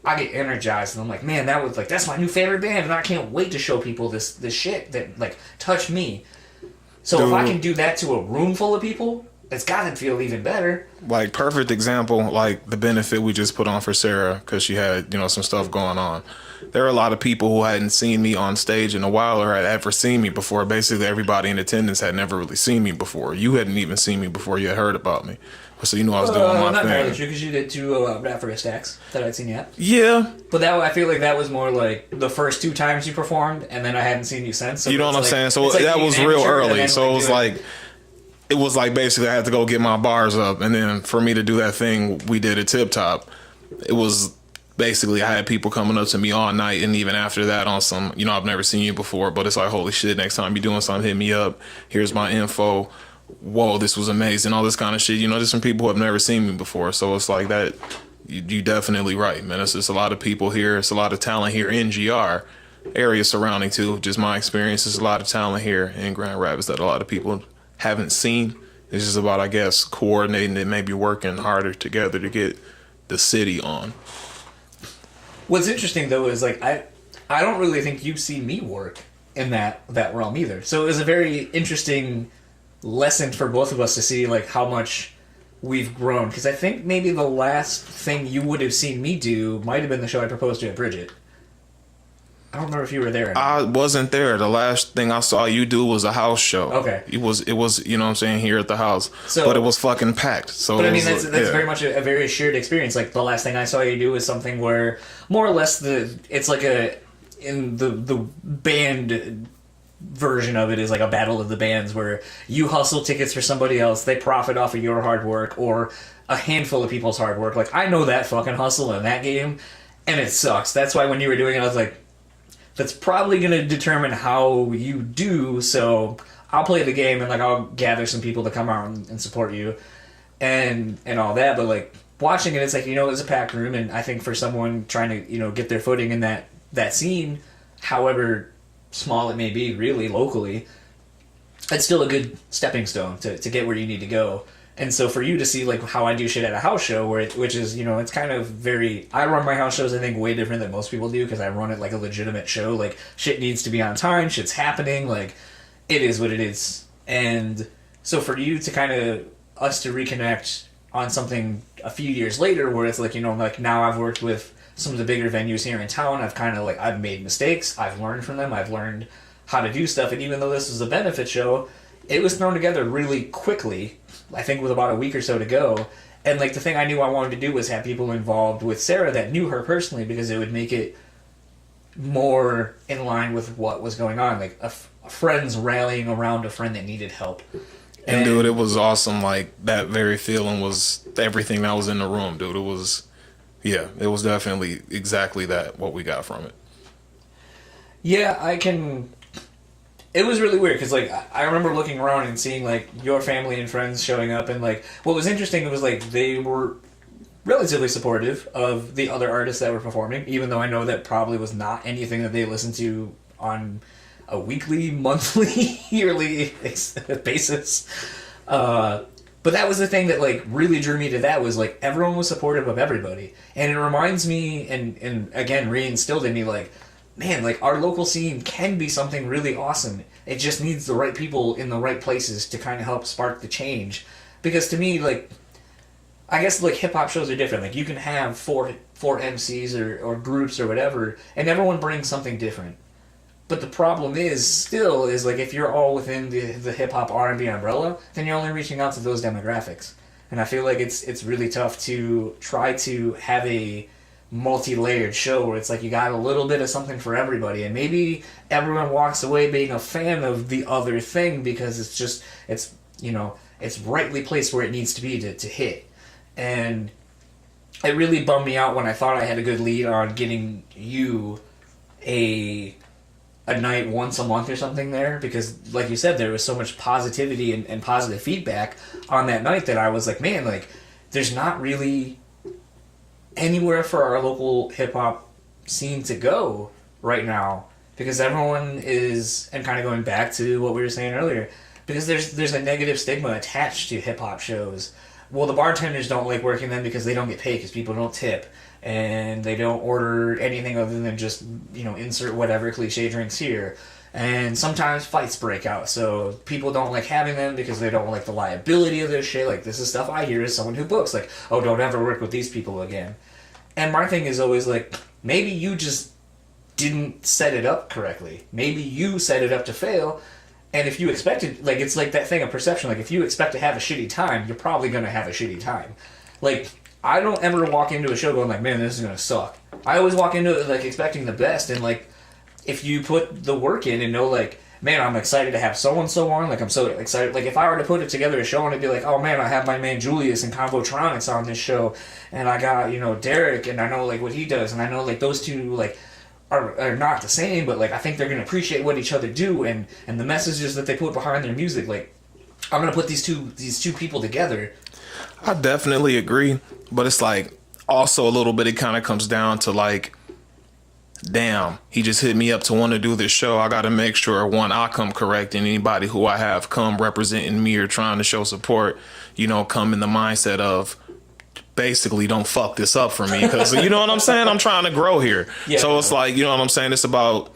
I get energized and I'm like, man, that's my new favorite band, and I can't wait to show people this shit that, like, touched me. So if I can do that to a room full of people, it's gotta feel even better. Like, perfect example, like the benefit we just put on for Sarah because she had, some stuff going on. There are a lot of people who hadn't seen me on stage in a while or had ever seen me before. Basically, everybody in attendance had never really seen me before. You hadn't even seen me before you had heard about me. So I was doing my not thing. entirely true, because you did two Africa stacks that I'd seen yet. Yeah. But I feel like that was more like the first 2 times you performed, and then I hadn't seen you since. So you know what I'm saying? So like that was real early. So it was like basically I had to go get my bars up, and then for me to do that thing we did at Tip Top, it was basically I had people coming up to me all night, and even after that on some, I've never seen you before, but it's like, holy shit, next time you're doing something, hit me up. Here's my info. Whoa, this was amazing, all this kind of shit. There's some people who have never seen me before, so it's like that. You definitely right, man. It's just a lot of people here. It's a lot of talent here in GR, area surrounding too. Just my experience, there's a lot of talent here in Grand Rapids that a lot of people haven't seen. It's just about, I guess, coordinating and maybe working harder together to get the city on. What's interesting though is like I don't really think you've seen me work in that realm either. So it was a very interesting lesson for both of us to see like how much we've grown, because I think maybe the last thing you would have seen me do might have been the show I proposed to at Bridget. I don't remember if you were there or not. I wasn't there. The last thing I saw you do was a house show. Okay. It was you know what I'm saying, here at the house. So, but it was fucking packed. So but I mean that's very much a very shared experience. Like the last thing I saw you do was something where more or less it's like in the band version of it is like a battle of the bands where you hustle tickets for somebody else, they profit off of your hard work or a handful of people's hard work. Like, I know that fucking hustle in that game, and it sucks. That's why when you were doing it, I was like, that's probably going to determine how you do, so I'll play the game and like I'll gather some people to come out and support you and all that. But like watching it, it's like, it's a packed room, and I think for someone trying to, get their footing in that scene, however small it may be, really locally, it's still a good stepping stone to get where you need to go. And so for you to see like how I do shit at a house show, which is, it's kind of very, I run my house shows I think way different than most people do, because I run it like a legitimate show. Like, shit needs to be on time, shit's happening, like it is what it is. And so for you to kind of us to reconnect on something a few years later, where it's like, like now I've worked with some of the bigger venues here in town, I've kind of like, I've made mistakes, I've learned from them, I've learned how to do stuff, and even though this was a benefit show, it was thrown together really quickly, I think with about a week or so to go. And like the thing I knew I wanted to do was have people involved with Sarah that knew her personally, because it would make it more in line with what was going on, like friends rallying around a friend that needed help. And dude, it was awesome. Like, that very feeling was everything that was in the room, dude. It was definitely exactly that, what we got from it. Yeah, it was really weird, because like I remember looking around and seeing like your family and friends showing up, and like what was interesting was like they were relatively supportive of the other artists that were performing, even though I know that probably was not anything that they listened to on a weekly, monthly, yearly basis. But that was the thing that like really drew me to that, was like everyone was supportive of everybody. And it reminds me, and again reinstilled in me, like, man, like our local scene can be something really awesome. It just needs the right people in the right places to kind of help spark the change. Because to me, like, I guess like hip hop shows are different. Like you can have four MCs or groups or whatever, and everyone brings something different. But the problem is like if you're all within the hip hop R&B umbrella, then you're only reaching out to those demographics. And I feel like it's really tough to try to have a multi-layered show where it's like you got a little bit of something for everybody, and maybe everyone walks away being a fan of the other thing because it's rightly placed where it needs to be to hit. And it really bummed me out when I thought I had a good lead on getting you a night once a month or something there, because like you said, there was so much positivity and positive feedback on that night that I was like, man, like there's not really anywhere for our local hip-hop scene to go right now, because everyone is, and kind of going back to what we were saying earlier, because there's a negative stigma attached to hip-hop shows. Well, the bartenders don't like working them because they don't get paid, because people don't tip, and they don't order anything other than just, insert whatever cliche drinks here. And sometimes fights break out, so people don't like having them because they don't like the liability of this shit. Like, this is stuff I hear as someone who books, like, oh, don't ever work with these people again. And my thing is always like, maybe you just didn't set it up correctly. Maybe you set it up to fail, and if you expected, like, it's like that thing of perception, like, if you expect to have a shitty time, you're probably gonna have a shitty time. Like, I don't ever walk into a show going like, man, this is gonna suck. I always walk into it, like, expecting the best, and, like, if you put the work in and know, like, man, I'm excited to have so-and-so on, like, I'm so excited. Like, if I were to put it together a show and I'd be like, oh, man, I have my man Julius and Convotronics on this show, and I got, Derrick, and I know, like, what he does, and I know, like, those two, like, are not the same, but, like, I think they're going to appreciate what each other do, and the messages that they put behind their music. Like, I'm going to put these two people together. I definitely agree, but it's, like, also a little bit, it kind of comes down to, like, damn, he just hit me up to want to do this show. I got to make sure, one, I come correct, and anybody who I have come representing me or trying to show support, come in the mindset of basically don't fuck this up for me, because you know what I'm saying? I'm trying to grow here. Yeah, so it's like, you know what I'm saying? It's about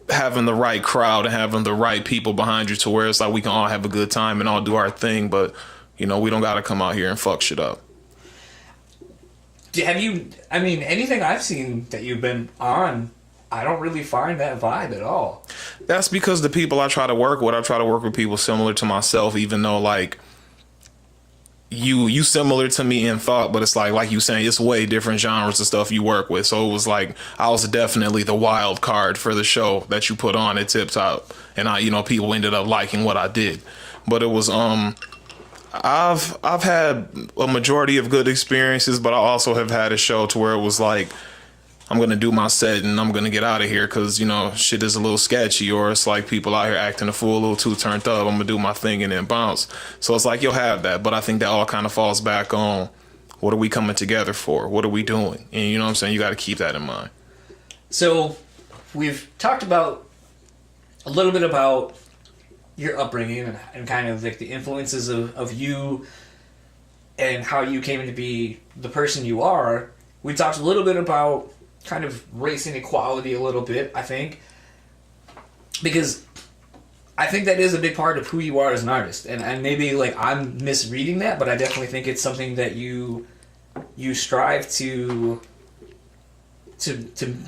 having the right crowd and having the right people behind you to where it's like we can all have a good time and all do our thing, but, we don't got to come out here and fuck shit up. Have you, anything I've seen that you've been on, I don't really find that vibe at all. That's because the people I try to work with people similar to myself, even though, like, you similar to me in thought, but it's like you saying, it's way different genres of stuff you work with. So it was like, I was definitely the wild card for the show that you put on at Tip Top. And people ended up liking what I did. But it was, I've had a majority of good experiences, but I also have had a show to where it was like, I'm going to do my set and I'm going to get out of here because, shit is a little sketchy, or it's like people out here acting a fool, a little too turned up. I'm going to do my thing and then bounce. So it's like, you'll have that. But I think that all kind of falls back on, what are we coming together for? What are we doing? And you know what I'm saying? You got to keep that in mind. So we've talked about a little bit about your upbringing and kind of like the influences of you and how you came to be the person you are. We talked a little bit about kind of race inequality a little bit, I think, because I think that is a big part of who you are as an artist. And maybe like I'm misreading that, but I definitely think it's something that you strive to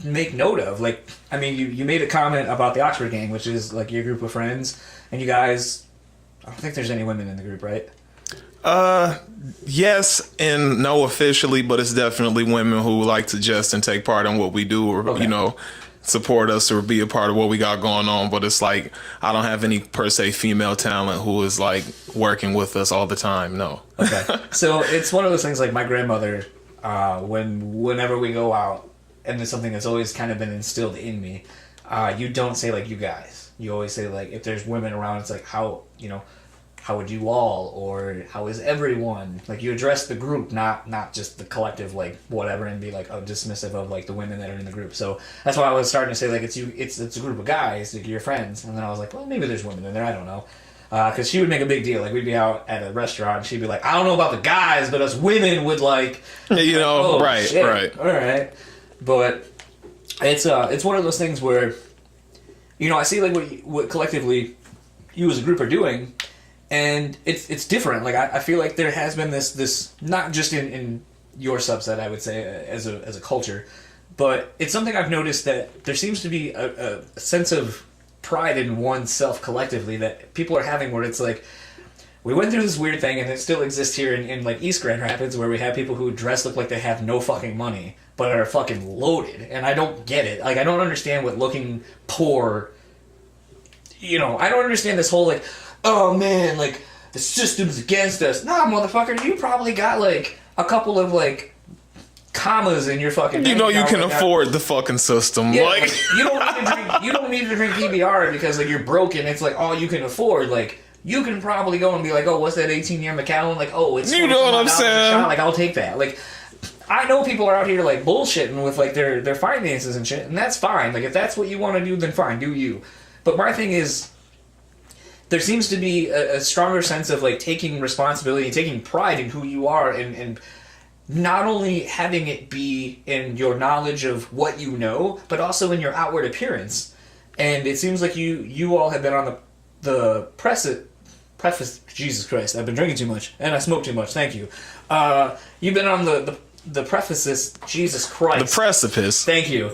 make note of. Like, you made a comment about the Oxford Gang, which is like your group of friends, and you guys I don't think there's any women in the group, right? Yes and no officially, but it's definitely women who like to just and take part in what we do, or Okay. you know, support us or be a part of what we got going on. But it's like I don't have any per se female talent who is like working with us all the time. No. Okay. So it's one of those things like my grandmother, whenever we go out, and it's something that's always kind of been instilled in me, you don't say like you guys. You always say like if there's women around, it's like how would you all, or how is everyone? Like you address the group, not just the collective, like whatever, and be like dismissive of like the women that are in the group. So that's why I was starting to say like it's a group of guys, like your friends, and then I was like, well, maybe there's women in there. I don't know. Because she would make a big deal. Like, we'd be out at a restaurant, and she'd be like, I don't know about the guys, but us women would, like... You know, oh, right, shit. right. All right. But it's one of those things where, you know, I see, like, what collectively you as a group are doing, and it's different. Like, I feel like there has been this not just in your subset, I would say, as a culture, but it's something I've noticed that there seems to be a sense of pride in oneself collectively that people are having, where it's like we went through this weird thing, and it still exists here in like East Grand Rapids, where we have people who look like they have no fucking money but are fucking loaded, and I don't get it. Like, I don't understand what looking poor, you know, I don't understand this whole like, oh man, like the system's against us. Nah, motherfucker, you probably got like a couple of like commas in your fucking. You know, you can right afford the fucking system. yeah, like you don't need to drink PBR because like you're broken. It's like all you can afford. Like you can probably go and be like, oh, what's that 18-year Macallan? Like, oh, it's You know what I'm $41 a saying? shot. Like, I'll take that. Like, I know people are out here like bullshitting with like their finances and shit, and that's fine. Like, if that's what you want to do, then fine, do you. But my thing is, there seems to be a stronger sense of like taking responsibility, taking pride in who you are, and not only having it be in your knowledge of what you know, but also in your outward appearance. And it seems like you all have been on the preface. Jesus Christ, I've been drinking too much and I smoke too much. Thank you. You've been on the prefaces. Jesus Christ. the precipice. Thank you.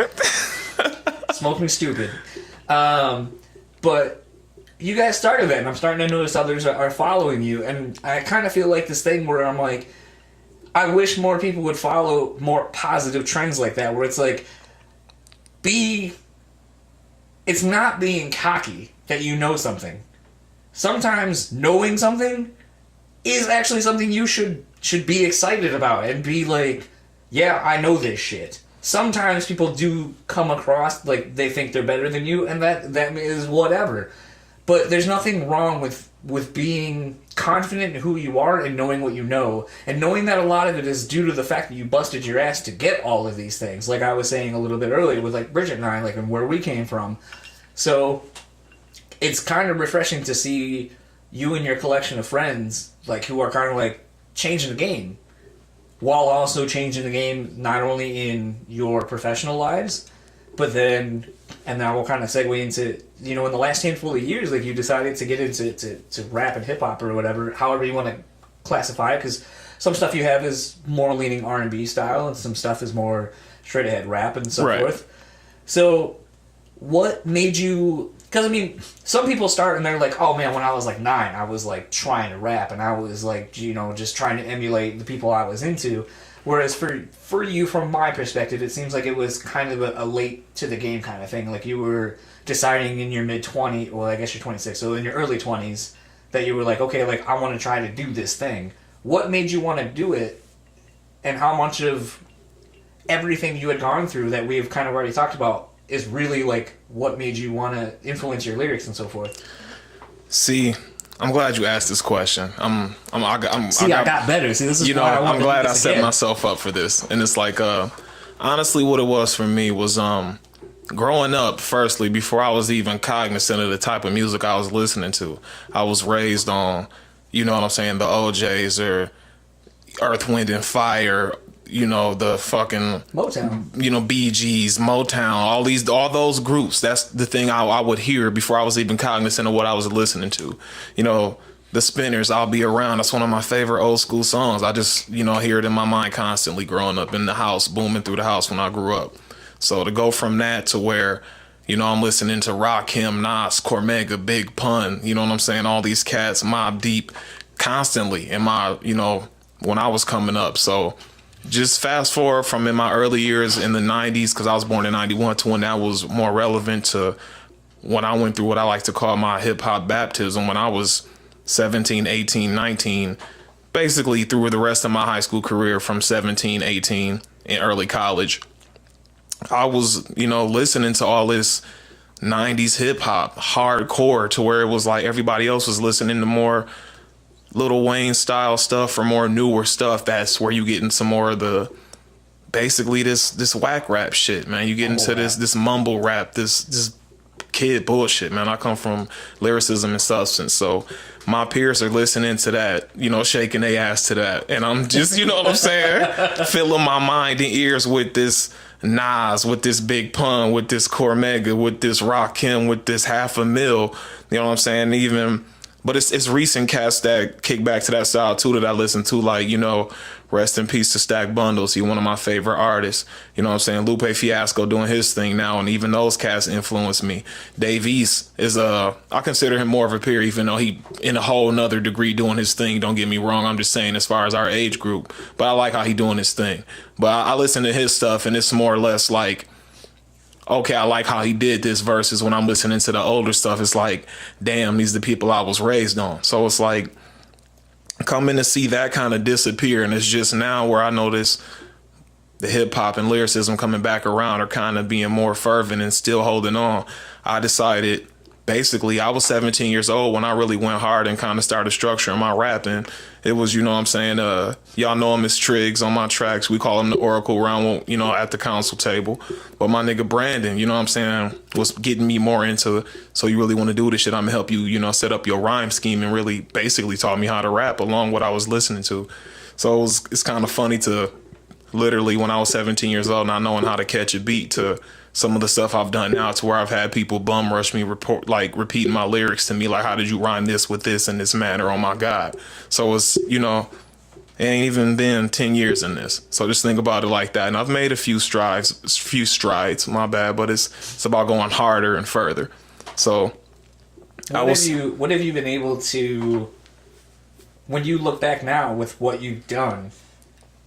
Smoke me stupid. But you guys started that, and I'm starting to notice others are following you, and I kind of feel like this thing where I'm like, I wish more people would follow more positive trends like that, where it's like, it's not being cocky that you know something. Sometimes knowing something is actually something you should be excited about and be like, yeah, I know this shit. Sometimes people do come across like they think they're better than you, and that is whatever. But there's nothing wrong with being confident in who you are and knowing what you know, and knowing that a lot of it is due to the fact that you busted your ass to get all of these things. Like I was saying a little bit earlier with like Bridget and I, like, and where we came from. So it's kind of refreshing to see you and your collection of friends, like, who are kind of like changing the game, while also changing the game not only in your professional lives, but then, and now we'll kind of segue into, you know, in the last handful of years, like, you decided to get into to rap and hip hop or whatever, however you want to classify it, because some stuff you have is more leaning R&B style, and some stuff is more straight ahead rap and so Right. forth. So, what made you? Because I mean, some people start and they're like, "Oh man, when I was like 9, I was like trying to rap, and I was like, you know, just trying to emulate the people I was into." Whereas for you, from my perspective, it seems like it was kind of a late to the game kind of thing. Like, you were deciding in your mid-20s, well, I guess you're 26, so in your early 20s, that you were like, okay, like, I want to try to do this thing. What made you want to do it, and how much of everything you had gone through that we've kind of already talked about is really like what made you want to influence your lyrics and so forth? See, I'm glad you asked this question. I got better. See, this is, you know, why I I'm glad I this set again. myself up for this. And it's like, honestly, what it was for me was, growing up, firstly, before I was even cognizant of the type of music I was listening to, I was raised on, you know what I'm saying, the OJs or Earth, Wind and Fire, you know, the fucking Motown, you know, Bee Gees, Motown, all those groups. That's the thing I would hear before I was even cognizant of what I was listening to. You know, the Spinners, I'll Be Around. That's one of my favorite old school songs. I just, you know, hear it in my mind constantly growing up in the house, booming through the house when I grew up. So to go from that to where, You know, I'm listening to Rakim, Nas, Cormega, Big Pun, you know what I'm saying? All these cats, Mobb Deep, constantly in my, you know, when I was coming up. So just fast forward from in my early years in the 90s, because I was born in 91, to when that was more relevant to when I went through what I like to call my hip-hop baptism when I was 17, 18, 19, basically through the rest of my high school career from 17, 18, in early college. I was, you know, listening to all this 90s hip hop, hardcore, to where it was like everybody else was listening to more Lil Wayne style stuff or more newer stuff. That's where you get into more of the, basically this whack rap shit, man. You get into this mumble rap, this kid bullshit, man. I come from lyricism and substance, so my peers are listening to that, you know, shaking their ass to that, and I'm just, you know what I'm saying, filling my mind and ears with this Nas, with this Big Pun, with this Cormega, with this Rakim, with this Half a Mill, you know what I'm saying? Even, but it's recent cats that kick back to that style too that I listen to, like, you know, rest in peace to Stack Bundles. He one of my favorite artists. You know what I'm saying? Lupe Fiasco doing his thing now, and even those cats influence me. Dave East is I consider him more of a peer, even though he in a whole nother degree doing his thing. Don't get me wrong. I'm just saying as far as our age group. But I like how he doing his thing. But I listen to his stuff, and it's more or less like, okay, I like how he did this, versus when I'm listening to the older stuff, it's like, damn, these are the people I was raised on. So it's like, coming to see that kind of disappear, and it's just now where I notice the hip hop and lyricism coming back around are kind of being more fervent and still holding on. I decided, basically, I was 17 years old when I really went hard and kind of started structuring my rapping. It was, you know what I'm saying, y'all know him as Triggs on my tracks. We call him the Oracle around, you know, at the council table. But my nigga Brandon, you know what I'm saying, was getting me more into, so you really want to do this shit, I'm gonna help you, you know, set up your rhyme scheme, and really basically taught me how to rap along what I was listening to. So it's kind of funny to literally, when I was 17 years old, not knowing how to catch a beat, to some of the stuff I've done now, to where I've had people bum rush me, repeating my lyrics to me, like, how did you rhyme this with this in this manner? Oh my God. So it's, you know, it ain't even been 10 years in this. So just think about it like that. And I've made a few strides, my bad, but it's about going harder and further. So what have you been able to, when you look back now with what you've done,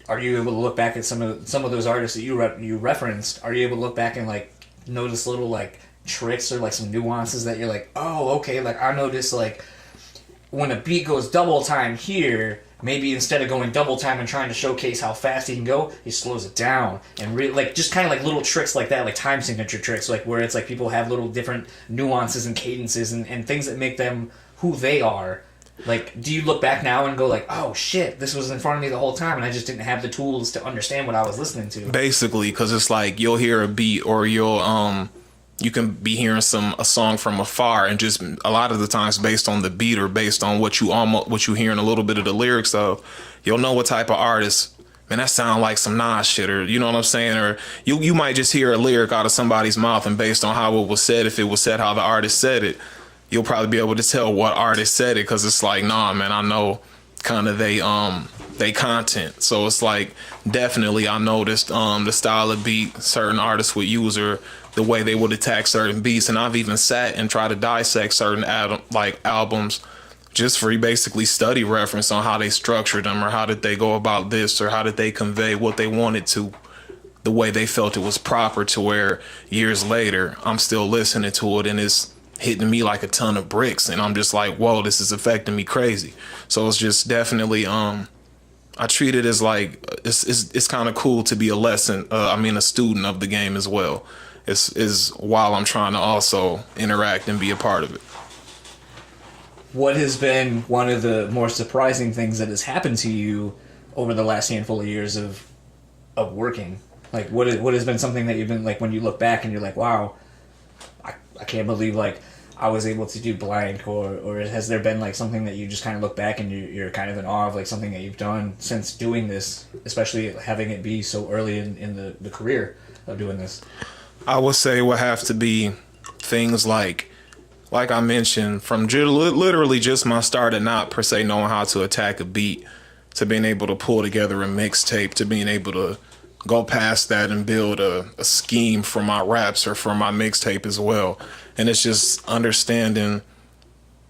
are you able to look back at some of those artists that you referenced? Are you able to look back and like notice little like tricks or like some nuances that you're like, oh, okay, like I noticed like when a beat goes double time here, maybe instead of going double time and trying to showcase how fast he can go, he slows it down, and like just kind of like little tricks like that, like time signature tricks, like where it's like people have little different nuances and cadences and things that make them who they are. Like, do you look back now and go like, oh shit, this was in front of me the whole time and I just didn't have the tools to understand what I was listening to? Basically, because it's like you'll hear a beat, or you can be hearing a song from afar, and just a lot of the times based on the beat or based on what you hearing a little bit of the lyrics of, you'll know what type of artist, man, that sound like some Nas shit, or you know what I'm saying, or you might just hear a lyric out of somebody's mouth, and based on how it was said, if it was said how the artist said it, you'll probably be able to tell what artist said it, because it's like, nah, man, I know kind of they content. So it's like, definitely I noticed the style of beat certain artists would use, or the way they would attack certain beats. And I've even sat and tried to dissect certain albums just for basically study reference on how they structured them, or how did they go about this, or how did they convey what they wanted to, the way they felt it was proper, to where years later I'm still listening to it and it's hitting me like a ton of bricks, and I'm just like, whoa, this is affecting me crazy. So it's just definitely I treat it as like it's kind of cool to be a student of the game as well. Is while I'm trying to also interact and be a part of it. What has been one of the more surprising things that has happened to you over the last handful of years of working? Like, what has been something that you've been like, when you look back and you're like, wow, I can't believe like I was able to do blank, or has there been like something that you just kind of look back and you're kind of in awe of, like something that you've done since doing this, especially having it be so early in the career of doing this? I would say it would have to be things like I mentioned, from literally just my start and not per se knowing how to attack a beat, to being able to pull together a mixtape, to being able to go past that and build a scheme for my raps or for my mixtape as well. And it's just understanding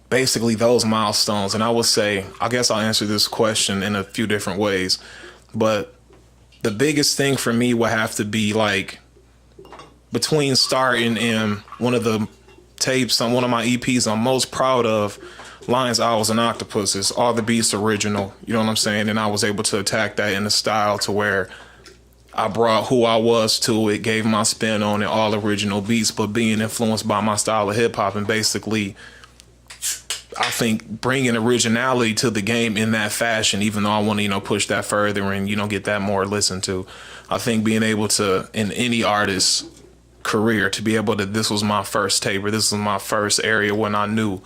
basically those milestones. And I would say, I guess I'll answer this question in a few different ways, but the biggest thing for me would have to be like between starting and one of the tapes on one of my EPs I'm most proud of, Lions, Owls, and Octopuses, all the beats original, you know what I'm saying? And I was able to attack that in a style to where I brought who I was to it, gave my spin on it, all original beats, but being influenced by my style of hip hop and basically, I think, bringing originality to the game in that fashion, even though I want to, push that further and, get that more listened to. I think being able to, in any artist's career, to be able to, this was my first tape, or this was my first area when I knew,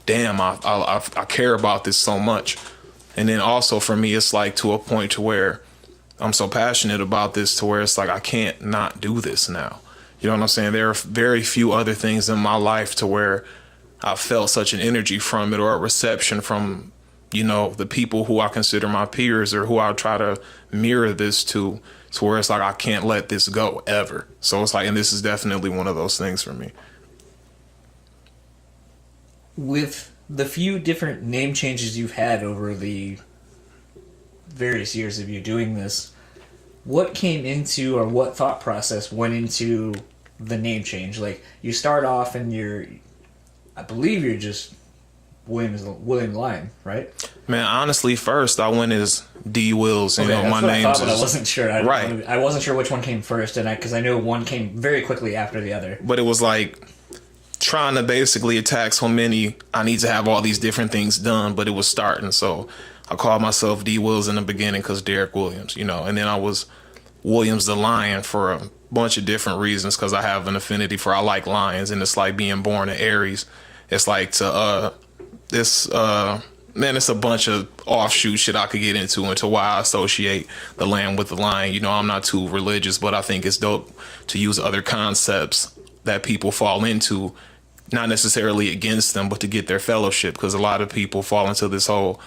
damn, I care about this so much. And then also for me, it's like to a point to where I'm so passionate about this to where it's like I can't not do this now. You know what I'm saying? There are very few other things in my life to where I felt such an energy from it or a reception from, the people who I consider my peers or who I try to mirror this to where it's like I can't let this go ever. So it's like, and this is definitely one of those things for me. With the few different name changes you've had over the various years of you doing this, what came into or what thought process went into the name change? Like, you start off and I believe you're just William Lyon, right? Man, honestly, first I went as D Wills. Okay, My name is. But I wasn't sure. Right. I wasn't sure which one came first, and because I know one came very quickly after the other. But it was like trying to basically attack so many. I need to have all these different things done, but it was starting. So I called myself D Wills in the beginning because Derrick Williams, and then I was Williams the Lion for a bunch of different reasons because I have an affinity for, I like lions, and it's like being born in Aries. It's like it's a bunch of offshoot shit I could get into why I associate the lamb with the lion. I'm not too religious, but I think it's dope to use other concepts that people fall into, not necessarily against them, but to get their fellowship, because a lot of people fall into this whole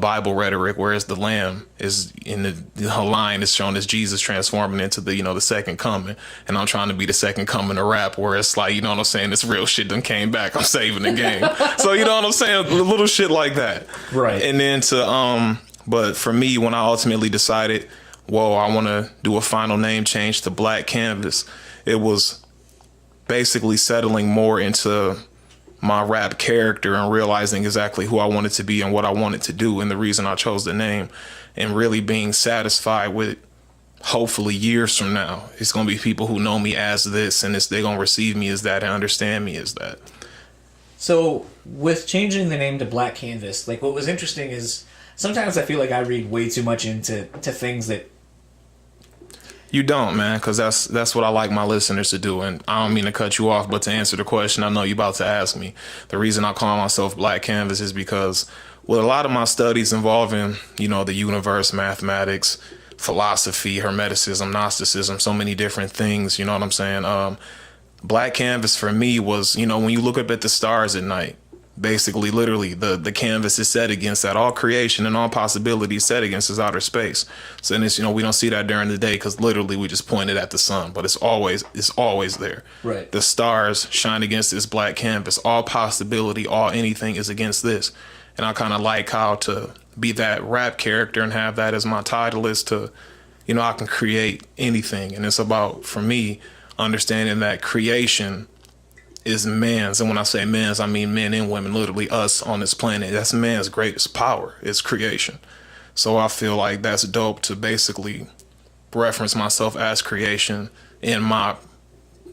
Bible rhetoric, whereas the lamb is in the lion is shown as Jesus transforming into the second coming, and I'm trying to be the second coming of rap, where it's like, what I'm saying, this real shit done came back, I'm saving the game. So what I'm saying, little shit like that, right? And then but for me, when I ultimately decided, I want to do a final name change to Black Canvas, it was basically settling more into my rap character and realizing exactly who I wanted to be and what I wanted to do and the reason I chose the name, and really being satisfied with, hopefully years from now, it's going to be people who know me as this, and they're going to receive me as that and understand me as that. So with changing the name to Black Canvas, like, what was interesting is sometimes I feel like I read way too much into things that you don't, man, because that's what I like my listeners to do. And I don't mean to cut you off, but to answer the question I know you're about to ask me, the reason I call myself Black Canvas is because with a lot of my studies involving, the universe, mathematics, philosophy, Hermeticism, Gnosticism, so many different things, you know what I'm saying? Black Canvas for me was, when you look up at the stars at night, basically, literally, the canvas is set against that. All creation and all possibilities set against is outer space. So then it's, we don't see that during the day because literally we just pointed at the sun, but it's always there. Right. The stars shine against this black canvas. All possibility, all anything is against this. And I kind of like how to be that rap character and have that as my title is to, I can create anything. And it's about, for me, understanding that creation is man's, and when I say man's, I mean men and women, literally us on this planet. That's man's greatest power, is creation. So I feel like that's dope to basically reference myself as creation in my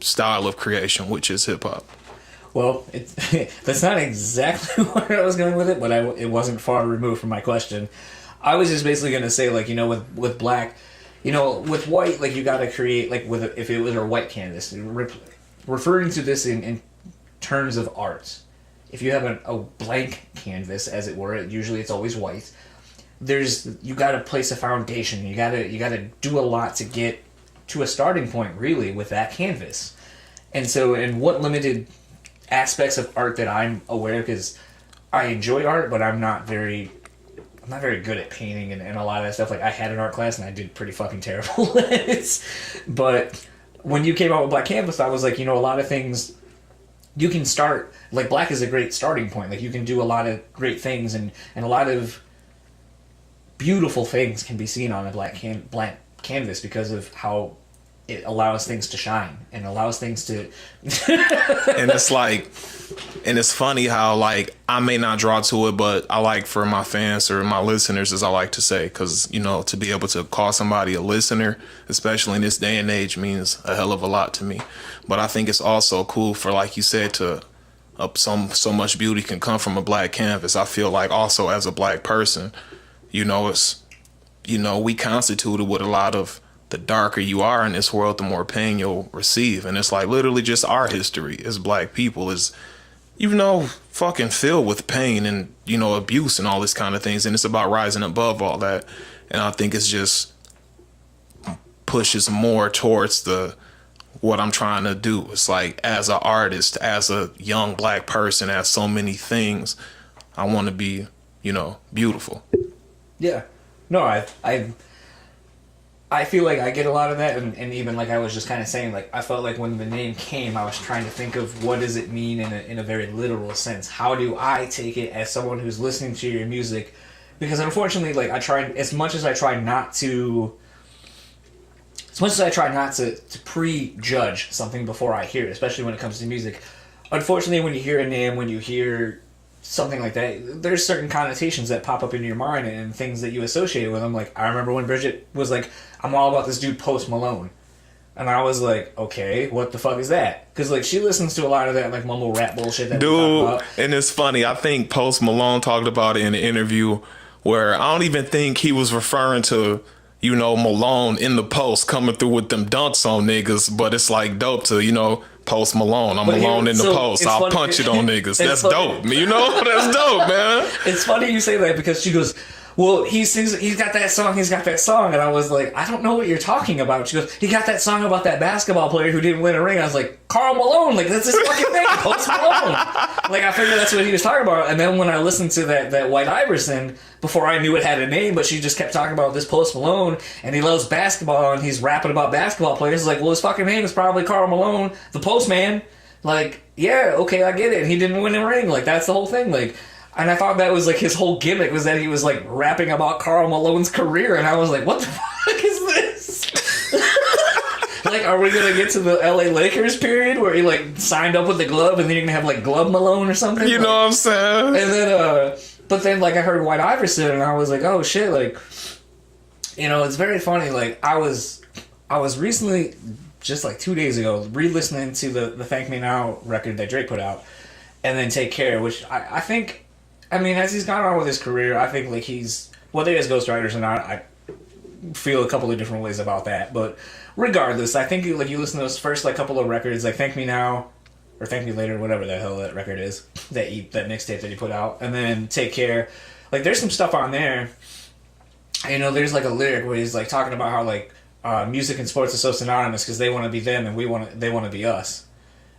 style of creation, which is hip hop. Well, that's not exactly where I was going with it, but it wasn't far removed from my question. I was just basically going to say, like, with black, with white, like, you got to create, like, if it was a white canvas, referring to this in terms of art. If you have a blank canvas, as it were, usually it's always white. You got to place a foundation. You got to do a lot to get to a starting point, really, with that canvas. And so, in what limited aspects of art that I'm aware of, because I enjoy art, but I'm not very not very good at painting and a lot of that stuff. Like, I had an art class and I did pretty fucking terrible at it. But when you came out with Black Canvas, I was like, a lot of things you can start. Like, black is a great starting point. Like, you can do a lot of great things, and a lot of beautiful things can be seen on a black canvas because of how it allows things to shine and allows things to And it's like, and it's funny how, like, I may not draw to it, but I like, for my fans or my listeners, as I like to say, because, to be able to call somebody a listener, especially in this day and age, means a hell of a lot to me. But I think it's also cool for, like you said, to so much beauty can come from a black canvas. I feel like also as a black person, it's, we constituted with a lot of, the darker you are in this world, the more pain you'll receive. And it's like literally just our history as black people is, fucking filled with pain and, abuse and all this kind of things. And it's about rising above all that. And I think it's just pushes more towards what I'm trying to do. It's like, as an artist, as a young black person, as so many things, I want to be, beautiful. Yeah. No, I feel like I get a lot of that, and even like I was just kind of saying, like, I felt like when the name came, I was trying to think of what does it mean in a very literal sense. How do I take it as someone who's listening to your music? Because unfortunately, like, as much as I try not to prejudge something before I hear it, especially when it comes to music, unfortunately, when you hear a name, when you hear something like that, there's certain connotations that pop up in your mind and things that you associate with them. Like, I remember when Bridget was like, I'm all about this dude Post Malone, and I was like, okay, what the fuck is that? Because, like, she listens to a lot of that, like, mumble rap bullshit that we talk about. And it's funny, I think Post Malone talked about it in an interview where I don't even think he was referring to, Malone in the post coming through with them dunks on niggas, but it's like dope to, Post Malone. I'm Malone in the post. I'll punch it on niggas. That's dope. That's dope, man. It's funny you say that because she goes, well, he sings, he's got that song. And I was like, I don't know what you're talking about. She goes, he got that song about that basketball player who didn't win a ring. I was like, Karl Malone. Like, that's his fucking name, Post Malone. Like, I figured that's what he was talking about. And then when I listened to that White Iverson, before I knew it had a name, but she just kept talking about this Post Malone, and he loves basketball, and he's rapping about basketball players. It's like, well, his fucking name is probably Karl Malone, the Postman. Like, yeah, okay, I get it. He didn't win a ring. Like, that's the whole thing. Like, and I thought that was, like, his whole gimmick was that he was, like, rapping about Karl Malone's career, and I was like, what the fuck is this? Like, are we gonna get to the LA Lakers period where he, like, signed up with the glove, and then you're gonna have, like, Glove Malone or something? You know what I'm saying? And then, but then, like, I heard White Iverson, and I was like, oh, shit, like, it's very funny. Like, I was recently, just, like, 2 days ago, re-listening to the Thank Me Now record that Drake put out, and then Take Care, which I think, as he's gone on with his career, I think, like, whether he has ghostwriters or not, I feel a couple of different ways about that, but regardless, I think, like, you listen to those first, like, couple of records, like, Thank Me Now, or Thank Me Later, whatever the hell that record is, that mixtape that he put out, and then Take Care. Like, there's some stuff on there. There's, like, a lyric where he's, like, talking about how, like, music and sports are so synonymous because they want to be them and they want to be us.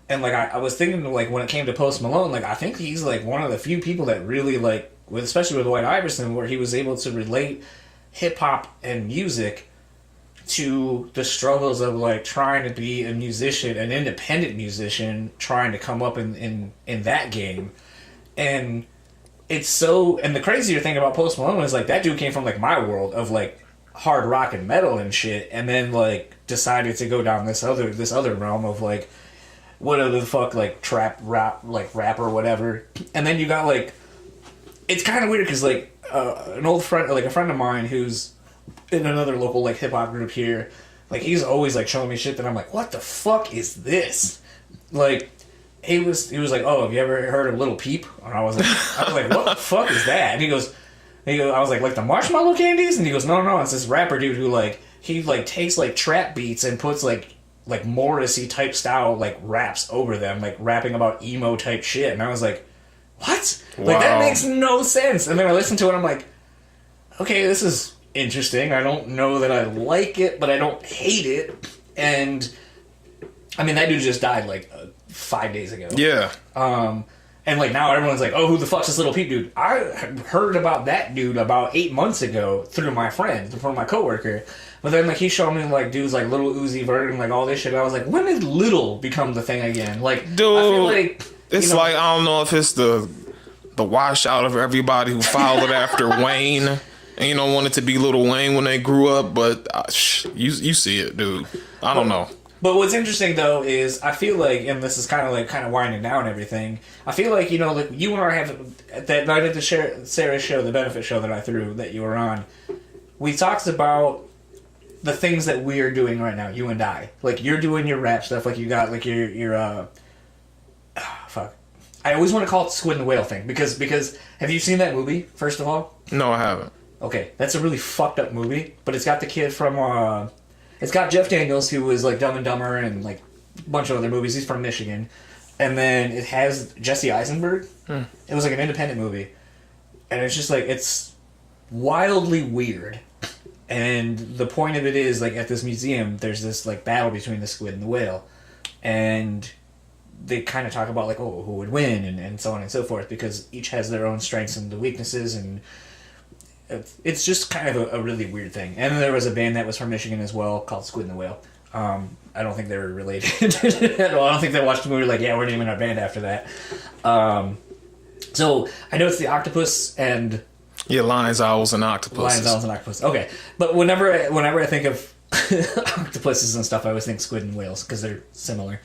And, like, I was thinking, like, when it came to Post Malone, like, I think he's, like, one of the few people that really, like, especially with White Iverson, where he was able to relate hip-hop and music to the struggles of, like, trying to be a musician, an independent musician, trying to come up in that game. And it's so... And the crazier thing about Post Malone is, like, that dude came from, like, my world of, like, hard rock and metal and shit, and then, like, decided to go down this other realm of, like, whatever the fuck, like, trap, rap, like, rap or whatever. And then you got, like... It's kind of weird, because, like, an old friend, like, a friend of mine who's in another local, like, hip-hop group here, like, he's always, like, showing me shit that I'm like, what the fuck is this? Like, he was like, oh, have you ever heard of Little Peep? And I was like, what the fuck is that? And he goes, I was like the marshmallow candies? And he goes, no, it's this rapper dude who, like, he, like, takes, like, trap beats and puts, like Morrissey type style, like, raps over them, like, rapping about emo type shit. And I was like, what? Wow. Like, that makes no sense. And then I listened to it and I'm like, okay, this is interesting. I don't know that I like it, but I don't hate it. And, that dude just died, like, 5 days ago. Yeah. And like now everyone's like, oh, who the fuck's this Little Peep dude? I heard about that dude about 8 months ago through my friend, from my coworker. But then like he showed me like dudes like Little Uzi Vert and like all this shit. I was like, when did Little become the thing again? Like, dude, I feel like it's like I don't know if it's the washout of everybody who followed after Wayne and wanted to be Little Wayne when they grew up. But you see it, dude. I don't know. But what's interesting though is I feel like, and this is kind of winding down and everything. I feel like like you and I have that night at the Sarah show, the benefit show that I threw that you were on. We talked about the things that we are doing right now, you and I. Like you're doing your rap stuff, like you got like your fuck. I always want to call it Squid and Whale thing because have you seen that movie? First of all, no, I haven't. Okay, that's a really fucked up movie, but it's got the kid from it's got Jeff Daniels, who was like Dumb and Dumber and like a bunch of other movies. He's from Michigan. And then it has Jesse Eisenberg. It was like an independent movie. And it's just like, it's wildly weird. And the point of it is, like, at this museum, there's this like battle between the squid and the whale. And they kind of talk about like, oh, who would win and so on and so forth, because each has their own strengths and weaknesses, and it's just kind of a really weird thing. And then there was a band that was from Michigan as well called Squid and the Whale. I don't think they were related at all. I don't think they watched the movie like, yeah, we're naming our band after that. So I know it's the octopus and... Yeah, lions, owls, and octopuses. Lions, owls, and octopus. Okay. But whenever I think of octopuses and stuff, I always think squid and whales because they're similar.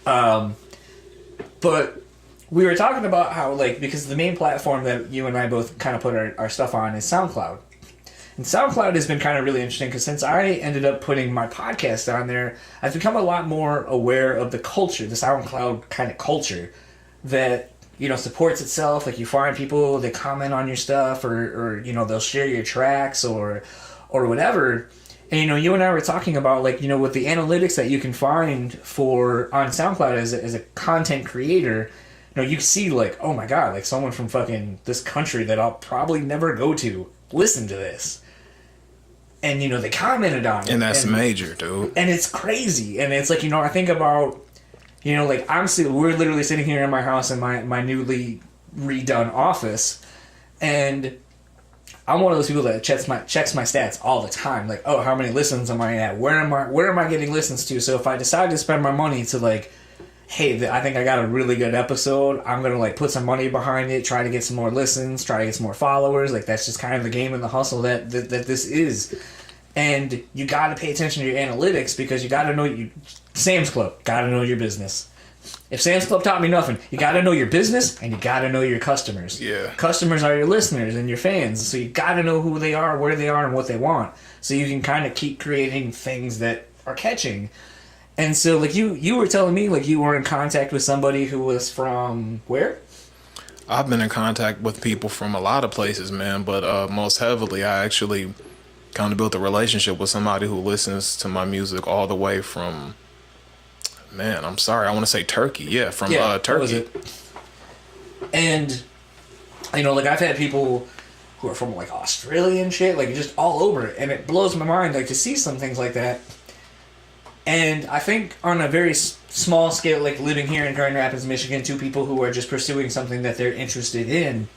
But... we were talking about how, like, because the main platform that you and I both kind of put our stuff on is SoundCloud. And SoundCloud has been kind of really interesting because since I ended up putting my podcast on there, I've become a lot more aware of the culture, the SoundCloud kind of culture that, supports itself. Like, you find people that comment on your stuff or they'll share your tracks or whatever. And, you and I were talking about, like, with the analytics that you can find on SoundCloud as a content creator, you see, like, oh my god, like, someone from fucking this country that I'll probably never go to, listen to this. And, they commented on it. And that's major, dude. And it's crazy. And it's like, I think about, like, we're literally sitting here in my house in my newly redone office. And I'm one of those people that checks my stats all the time. Like, oh, how many listens am I at? Where am I getting listens to? So if I decide to spend my money to, like, hey, I think I got a really good episode, I'm going to, like, put some money behind it, try to get some more listens, try to get some more followers. Like, that's just kind of the game and the hustle that this is. And you got to pay attention to your analytics because you got to know Sam's Club, got to know your business. If Sam's Club taught me nothing, you got to know your business and you got to know your customers. Yeah. Customers are your listeners and your fans, so you got to know who they are, where they are, and what they want. So you can kind of keep creating things that are catching. And so, like, you were telling me, like, you were in contact with somebody who was from where? I've been in contact with people from a lot of places, man, but most heavily, I actually kind of built a relationship with somebody who listens to my music all the way from, man, I'm sorry, I want to say Turkey. Yeah, from Turkey. That was it. And, like, I've had people who are from, like, Australia and shit, like, just all over it. And it blows my mind, like, to see some things like that. And I think on a very small scale, like living here in Grand Rapids, Michigan, two people who are just pursuing something that they're interested in,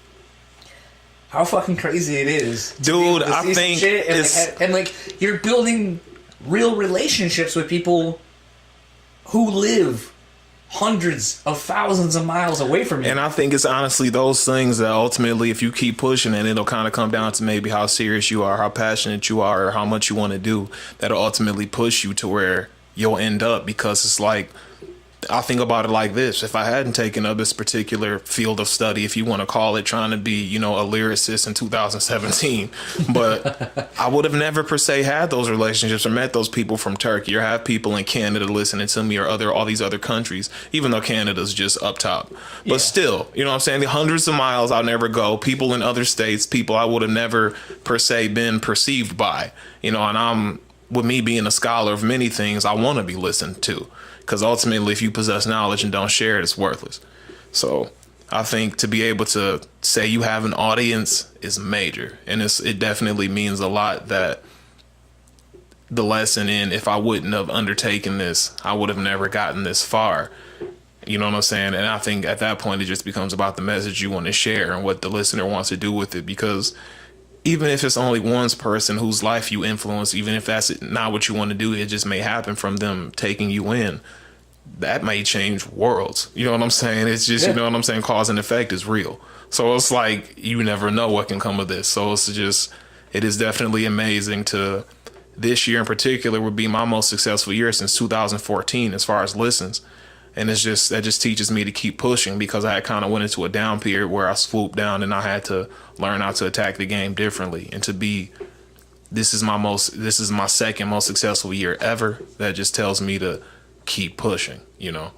how fucking crazy it is. Dude, I think shit and like, you're building real relationships with people who live hundreds of thousands of miles away from you. And I think it's honestly those things that ultimately, if you keep pushing it, it'll kind of come down to maybe how serious you are, how passionate you are, or how much you want to do. That'll ultimately push you to where you'll end up, because it's like, I think about it like this. If I hadn't taken up this particular field of study, if you want to call it, trying to be, a lyricist in 2017, but I would have never per se had those relationships or met those people from Turkey, or have people in Canada listening to me, or all these other countries, even though Canada's just up top. But still, what I'm saying? The hundreds of miles I'll never go, people in other states, people I would have never per se been perceived by, and I'm, with me being a scholar of many things, I want to be listened to. Because ultimately, if you possess knowledge and don't share it, it's worthless. So I think to be able to say you have an audience is major. And it definitely means a lot that the lesson in, if I wouldn't have undertaken this, I would have never gotten this far. You know what I'm saying? And I think at that point, it just becomes about the message you want to share and what the listener wants to do with it. Because even if it's only one person whose life you influence, even if that's not what you want to do, it just may happen from them taking you in. That may change worlds. You know what I'm saying? It's just, you know what I'm saying? Cause and effect is real. So it's like, you never know what can come of this. So it's just, it is definitely amazing to, this year in particular would be my most successful year since 2014 as far as listens. And it's just, that just teaches me to keep pushing, because I kind of went into a down period where I swooped down and I had to learn how to attack the game differently. And to be, this is my second most successful year ever. That just tells me to keep pushing, you know.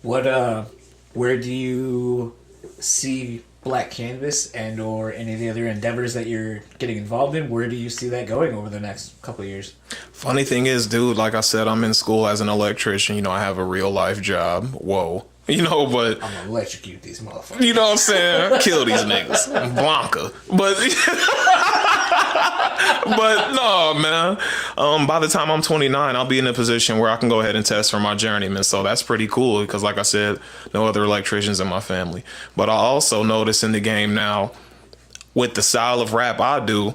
Where do you see Black Canvas and or any of the other endeavors that you're getting involved in? Where do you see that going over the next couple of years? Funny thing is, dude, like I said, I'm in school as an electrician. You know, I have a real life job. Whoa. You know, but I'm gonna electrocute these motherfuckers. You know what I'm saying? Kill these niggas. Blanca. But but no, man. By the time I'm 29, I'll be in a position where I can go ahead and test for my journeyman. So that's pretty cool, because like I said, no other electricians in my family. But I also notice in the game now, with the style of rap I do,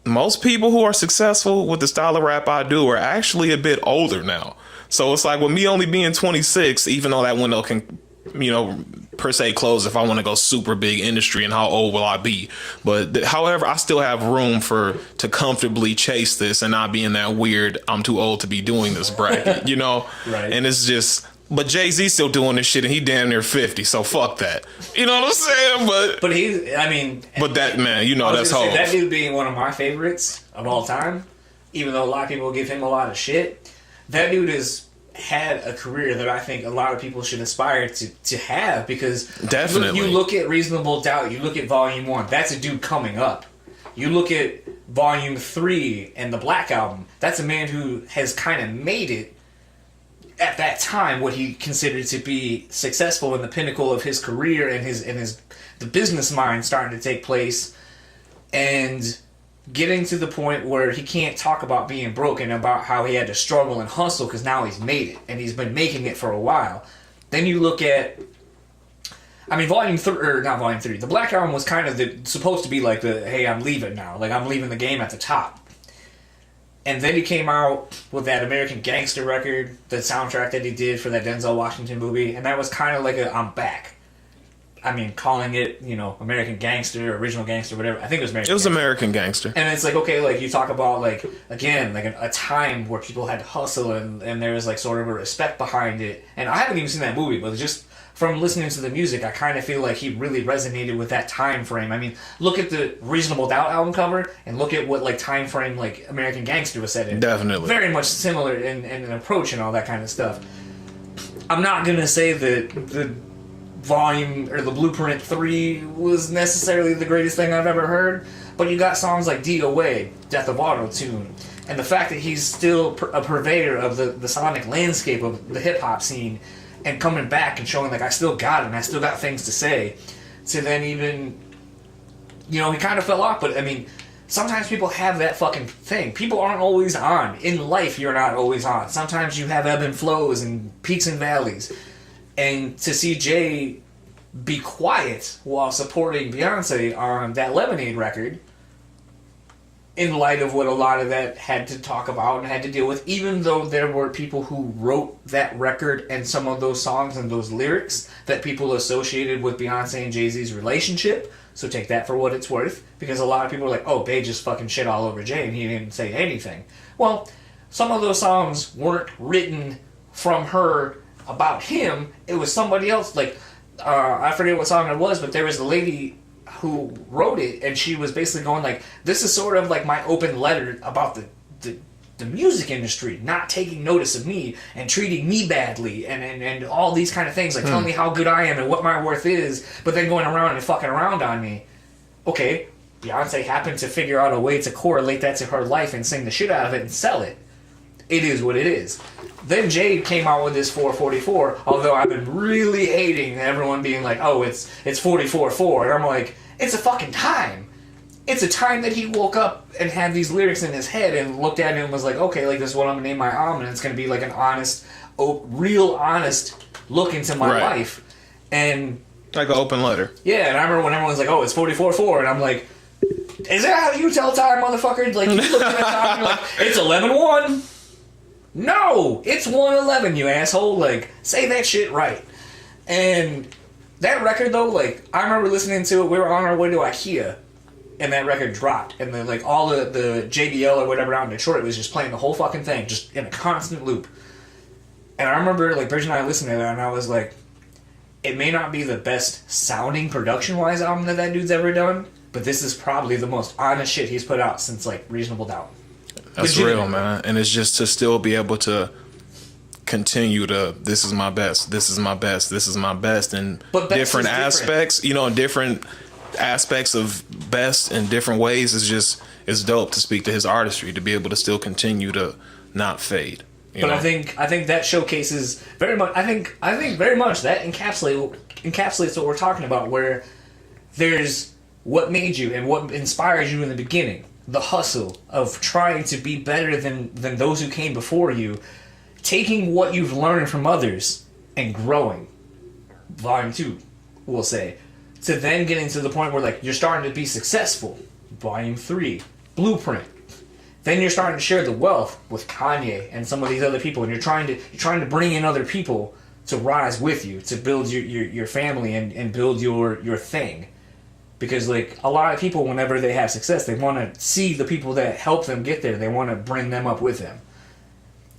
most people who are successful with the style of rap I do are actually a bit older now. So it's like, with me only being 26, even though that window can, you know, per se close if I want to go super big industry, and how old will I be? But however, I still have room to comfortably chase this and not be in that weird, I'm too old to be doing this bracket, you know? Right. And it's just, but Jay-Z's still doing this shit and he damn near 50, so fuck that. You know what I'm saying? But he's, I mean... But that, man, you know, that's whole. That dude being one of my favorites of all time, even though a lot of people give him a lot of shit, that dude has had a career that I think a lot of people should aspire to have, because definitely you look at Reasonable Doubt, you look at Volume 1, that's a dude coming up. You look at Volume 3 and the Black Album, that's a man who has kind of made it at that time what he considered to be successful in the pinnacle of his career, and the business mind starting to take place, and getting to the point where he can't talk about being broken, about how he had to struggle and hustle, because now he's made it, and he's been making it for a while. Then you look at, I mean, not Volume 3, the Black Album was kind of supposed to be like the, hey, I'm leaving now, like I'm leaving the game at the top. And then he came out with that American Gangster record, the soundtrack that he did for that Denzel Washington movie, and that was kind of like a, I'm back. I mean, calling it, you know, American Gangster, Original Gangster, whatever. I think it was American Gangster. It was American Gangster. And it's like, okay, like you talk about, like, again, like a time where people had to hustle, and there was like sort of a respect behind it. And I haven't even seen that movie, but just from listening to the music, I kind of feel like he really resonated with that time frame. I mean, look at the Reasonable Doubt album cover, and look at what like time frame like American Gangster was set in. Definitely. Very much similar in an approach and all that kind of stuff. I'm not going to say that the Volume or the Blueprint 3 was necessarily the greatest thing I've ever heard, but you got songs like DOA, Death of Auto-Tune, and the fact that he's still a purveyor of the sonic landscape of the hip-hop scene, and coming back and showing like I still got it and I still got things to say, to then even, you know, he kind of fell off, but I mean, sometimes people have that fucking thing. People aren't always on. In life, you're not always on. Sometimes you have ebb and flows and peaks and valleys. And to see Jay be quiet while supporting Beyonce on that Lemonade record, in light of what a lot of that had to talk about and had to deal with, even though there were people who wrote that record and some of those songs and those lyrics that people associated with Beyonce and Jay-Z's relationship. So take that for what it's worth, because a lot of people are like, oh, Bey just fucking shit all over Jay and he didn't say anything. Well, some of those songs weren't written from her about him. It was somebody else. Like, I forget what song it was, but there was a lady who wrote it, and she was basically going like, this is sort of like my open letter about the music industry not taking notice of me and treating me badly and all these kind of things, like telling me how good I am and what my worth is, but then going around and fucking around on me. Okay, Beyonce happened to figure out a way to correlate that to her life and sing the shit out of it and sell it. It is what it is. Then Jay came out with this 444, although I've been really hating everyone being like, oh, it's 44-4. And I'm like, it's a fucking time. It's a time that he woke up and had these lyrics in his head and looked at it and was like, okay, like this is what I'm going to name my album, and it's going to be like an honest, real honest look into my life. And like an open letter. Yeah, and I remember when everyone's like, oh, it's 44-4, and I'm like, is that how you tell time, motherfucker? Like, you look at the time and you're like, it's 11-1. No, it's 1-11, you asshole. Like, say that shit right. And that record, though, like, I remember listening to it. We were on our way to IKEA, and that record dropped. And then, like, all the JBL or whatever out in Detroit was just playing the whole fucking thing, just in a constant loop. And I remember, like, Bridge and I listening to that, and I was like, it may not be the best sounding production-wise album that dude's ever done, but this is probably the most honest shit he's put out since, like, Reasonable Doubt. That's real, man. And it's just to still be able to continue to, this is my best, this is my best, this is my best, and different aspects, you know, different aspects of best in different ways is just, it's dope to speak to his artistry, to be able to still continue to not fade. But I think that showcases very much, I think very much that encapsulates what we're talking about, where there's what made you and what inspires you in the beginning. The hustle of trying to be better than those who came before you, taking what you've learned from others and growing. Volume 2, we'll say. To then getting to the point where, like, you're starting to be successful. Volume 3, Blueprint. Then you're starting to share the wealth with Kanye and some of these other people, and you're trying to bring in other people to rise with you, to build your family and build your thing. Because, like, a lot of people, whenever they have success, they want to see the people that help them get there. They want to bring them up with them.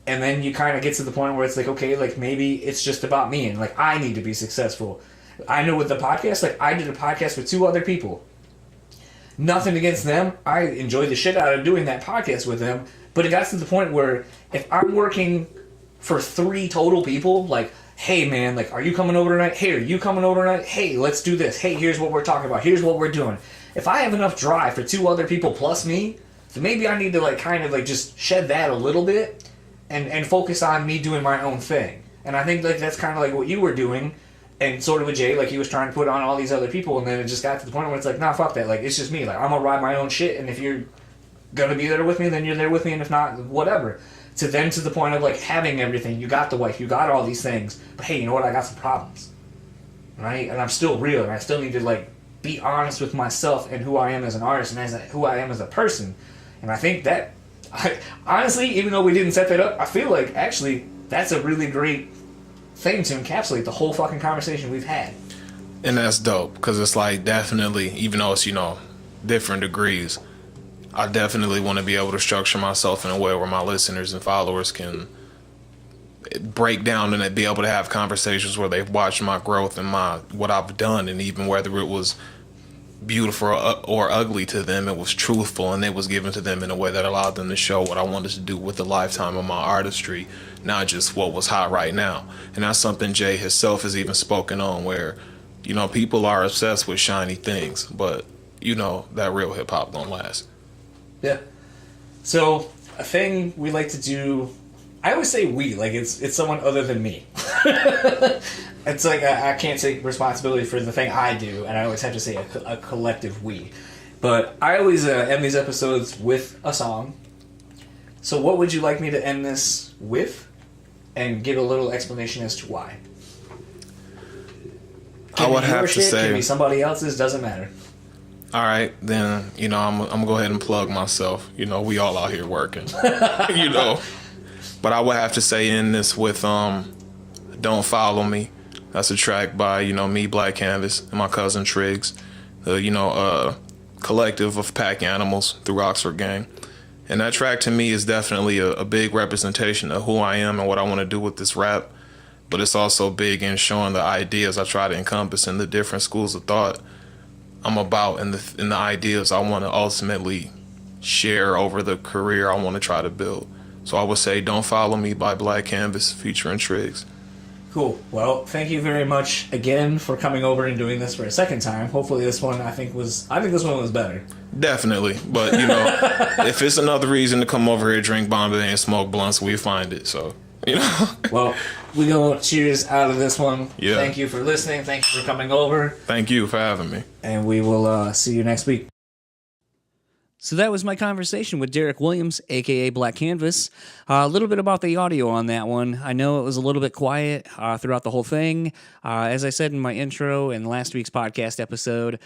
And then you kind of get to the point where it's like, okay, like, maybe it's just about me, and, like, I need to be successful. I know with the podcast, like, I did a podcast with 2 other people. Nothing against them. I enjoyed the shit out of doing that podcast with them. But it got to the point where if I'm working for 3 total people, like, hey, man, like, are you coming over tonight? Hey, are you coming over tonight? Hey, let's do this. Hey, here's what we're talking about. Here's what we're doing. If I have enough drive for 2 other people plus me, then maybe I need to, like, kind of, like, just shed that a little bit and focus on me doing my own thing. And I think, like, that's kind of like what you were doing, and sort of with Jay, like, he was trying to put on all these other people, and then it just got to the point where it's like, nah, fuck that. Like, it's just me. Like, I'm going to ride my own shit, and if you're going to be there with me, then you're there with me, and if not, whatever. To the point of, like, having everything. You got the wife, you got all these things, but hey, you know what? I got some problems, right? And I'm still real, and I still need to, like, be honest with myself and who I am as an artist and who I am as a person. And I think that, honestly, even though we didn't set that up, I feel like, actually, that's a really great thing to encapsulate the whole fucking conversation we've had. And that's dope, because it's like, definitely, even though it's, you know, different degrees, I definitely want to be able to structure myself in a way where my listeners and followers can break down and be able to have conversations where they've watched my growth and what I've done, and even whether it was beautiful or ugly to them, it was truthful, and it was given to them in a way that allowed them to show what I wanted to do with the lifetime of my artistry, not just what was hot right now. And that's something Jay himself has even spoken on, where, you know, people are obsessed with shiny things, but, you know, that real hip-hop don't last. Yeah. So, a thing we like to do, I always say we, like it's someone other than me. It's like I can't take responsibility for the thing I do, and I always have to say a collective we. But I always end these episodes with a song. So what would you like me to end this with? And give a little explanation as to why. I would have to say, can be somebody else's, doesn't matter. All right, then, you know, I'm going to go ahead and plug myself. You know, we all out here working, you know. But I would have to say in this with Don't Follow Me. That's a track by, you know, me, Black Canvas, and my cousin Triggs. You know, collective of pack animals through Oxford Gang. And that track to me is definitely a big representation of who I am and what I want to do with this rap. But it's also big in showing the ideas I try to encompass in the different schools of thought I'm about, and the ideas I want to ultimately share over the career I want to try to build. So I would say Don't Follow Me by Black Canvas featuring Triggs. Cool. Well, thank you very much again for coming over and doing this for a second time. Hopefully this one I think this one was better. Definitely. But, you know, if it's another reason to come over here, drink Bombay and smoke blunts, we find it. So, you know. Well, we go cheers out of this one. Yeah. Thank you for listening. Thank you for coming over. Thank you for having me. And we will see you next week. So that was my conversation with Derrick Williams, a.k.a. Black Canvas. A little bit about the audio on that one. I know it was a little bit quiet throughout the whole thing. As I said in my intro and last week's podcast episode,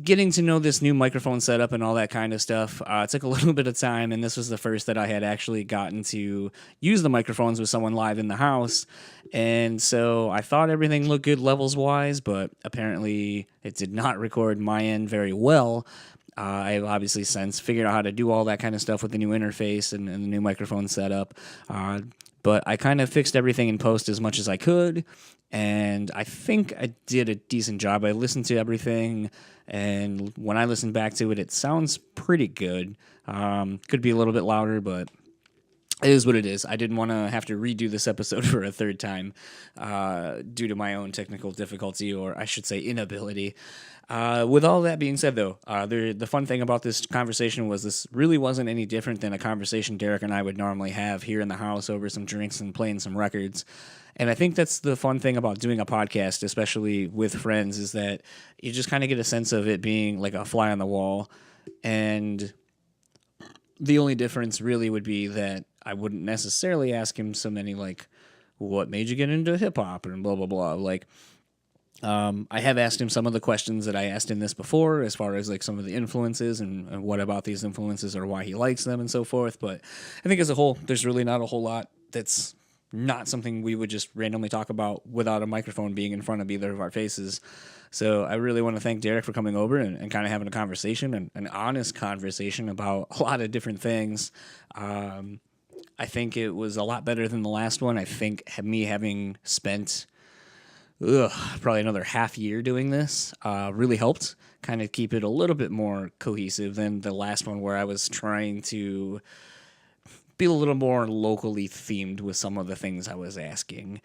getting to know this new microphone setup and all that kind of stuff took a little bit of time, and this was the first that I had actually gotten to use the microphones with someone live in the house. And so I thought everything looked good levels-wise, but apparently it did not record my end very well. I've obviously since figured out how to do all that kind of stuff with the new interface and the new microphone setup. But I kind of fixed everything in post as much as I could, and I think I did a decent job. I listened to everything, and when I listened back to it, it sounds pretty good. Could be a little bit louder, but it is what it is. I didn't want to have to redo this episode for a third time due to my own technical difficulty, or I should say inability. With all that being said, though, the fun thing about this conversation was this really wasn't any different than a conversation Derrick and I would normally have here in the house over some drinks and playing some records. And I think that's the fun thing about doing a podcast, especially with friends, is that you just kind of get a sense of it being like a fly on the wall. And the only difference really would be that I wouldn't necessarily ask him so many, like, what made you get into hip-hop and blah, blah, blah. Like, I have asked him some of the questions that I asked in this before, as far as like some of the influences and what about these influences or why he likes them and so forth. But I think as a whole, there's really not a whole lot that's not something we would just randomly talk about without a microphone being in front of either of our faces. So I really want to thank Derrick for coming over and kind of having a conversation, and an honest conversation about a lot of different things. I think it was a lot better than the last one. I think me having spent probably another half year doing this really helped kind of keep it a little bit more cohesive than the last one, where I was trying to be a little more locally themed with some of the things I was asking.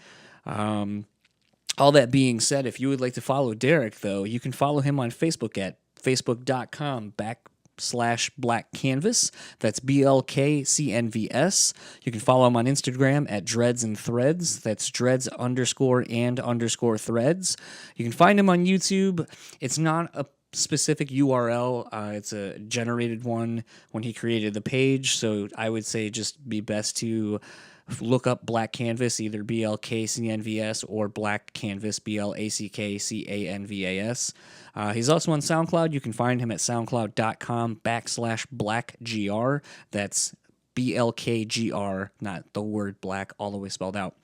All that being said, if you would like to follow Derrick, though, you can follow him on Facebook at facebook.com/Black Canvas. That's BLKCNVS. You can follow him on Instagram at Dreads and Threads. That's Dreads_and_threads. You can find him on YouTube. It's not a specific URL. It's a generated one when he created the page. So I would say just be best to look up Black Canvas, either BLKCNVS or Black Canvas, BLACKCANVAS. He's also on SoundCloud. You can find him at soundcloud.com/BlackGR. That's BLKGR, not the word black, all the way spelled out.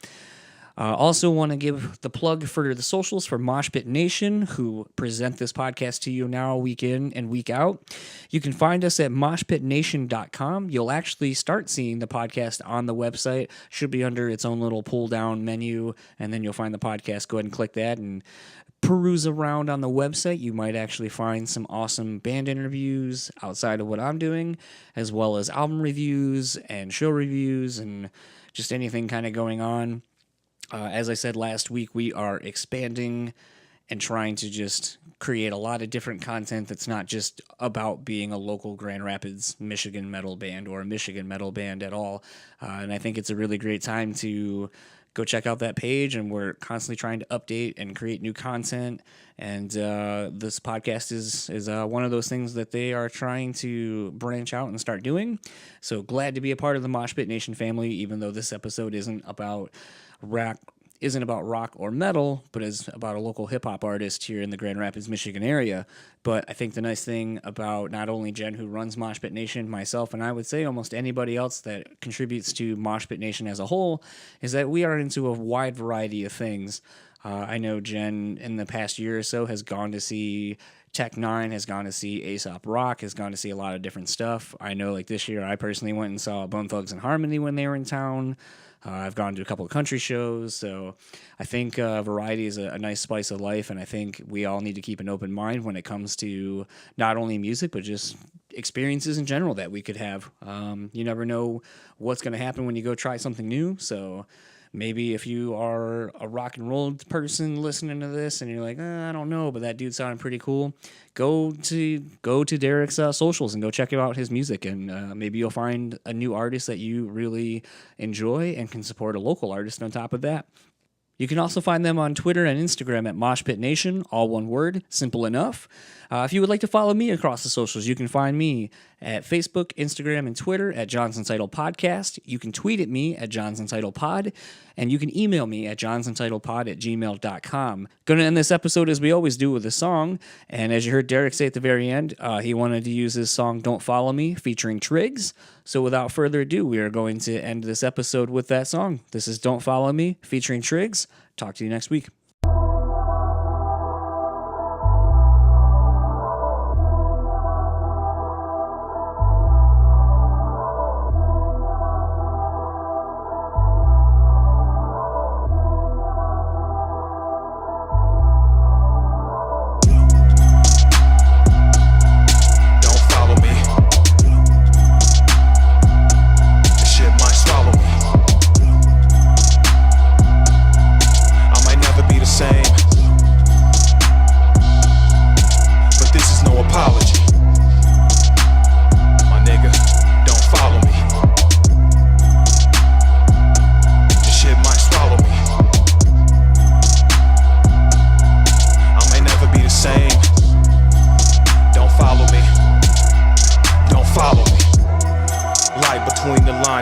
Also want to give the plug for the socials for Mosh Pit Nation, who present this podcast to you now week in and week out. You can find us at moshpitnation.com. You'll actually start seeing the podcast on the website. Should be under its own little pull-down menu, and then you'll find the podcast. Go ahead and click that and peruse around on the website. You might actually find some awesome band interviews outside of what I'm doing, as well as album reviews and show reviews and just anything kind of going on. As I said last week, we are expanding and trying to just create a lot of different content that's not just about being a local Grand Rapids, Michigan metal band or a Michigan metal band at all. And I think it's a really great time to go check out that page, and we're constantly trying to update and create new content. And this podcast is one of those things that they are trying to branch out and start doing. So glad to be a part of the Mosh Pit Nation family, even though this episode isn't about rock or metal, but is about a local hip-hop artist here in the Grand Rapids, Michigan area. But I think the nice thing about not only Jen, who runs Mosh Pit Nation, myself, and I would say almost anybody else that contributes to Mosh Pit Nation as a whole, is that we are into a wide variety of things. I know Jen, in the past year or so, has gone to see Tech Nine, has gone to see Aesop Rock, has gone to see a lot of different stuff. I know, like this year, I personally went and saw Bone Thugs and Harmony when they were in town. I've gone to a couple of country shows, so I think variety is a nice spice of life, and I think we all need to keep an open mind when it comes to not only music, but just experiences in general that we could have. You never know what's going to happen when you go try something new, so maybe if you are a rock and roll person listening to this and you're like, I don't know, but that dude sounded pretty cool, go to Derrick's socials and go check out his music, and maybe you'll find a new artist that you really enjoy and can support a local artist on top of that. You can also find them on Twitter and Instagram at Mosh Pit Nation, all one word, simple enough. If you would like to follow me across the socials, you can find me at Facebook, Instagram, and Twitter at John's Entitled Podcast. You can tweet at me at John's Entitled Pod, and you can email me at johnsentitledpod@gmail.com. Going to end this episode as we always do with a song, and as you heard Derrick say at the very end, he wanted to use his song Don't Follow Me featuring Triggs. So without further ado, we are going to end this episode with that song. This is Don't Follow Me featuring Triggs. Talk to you next week.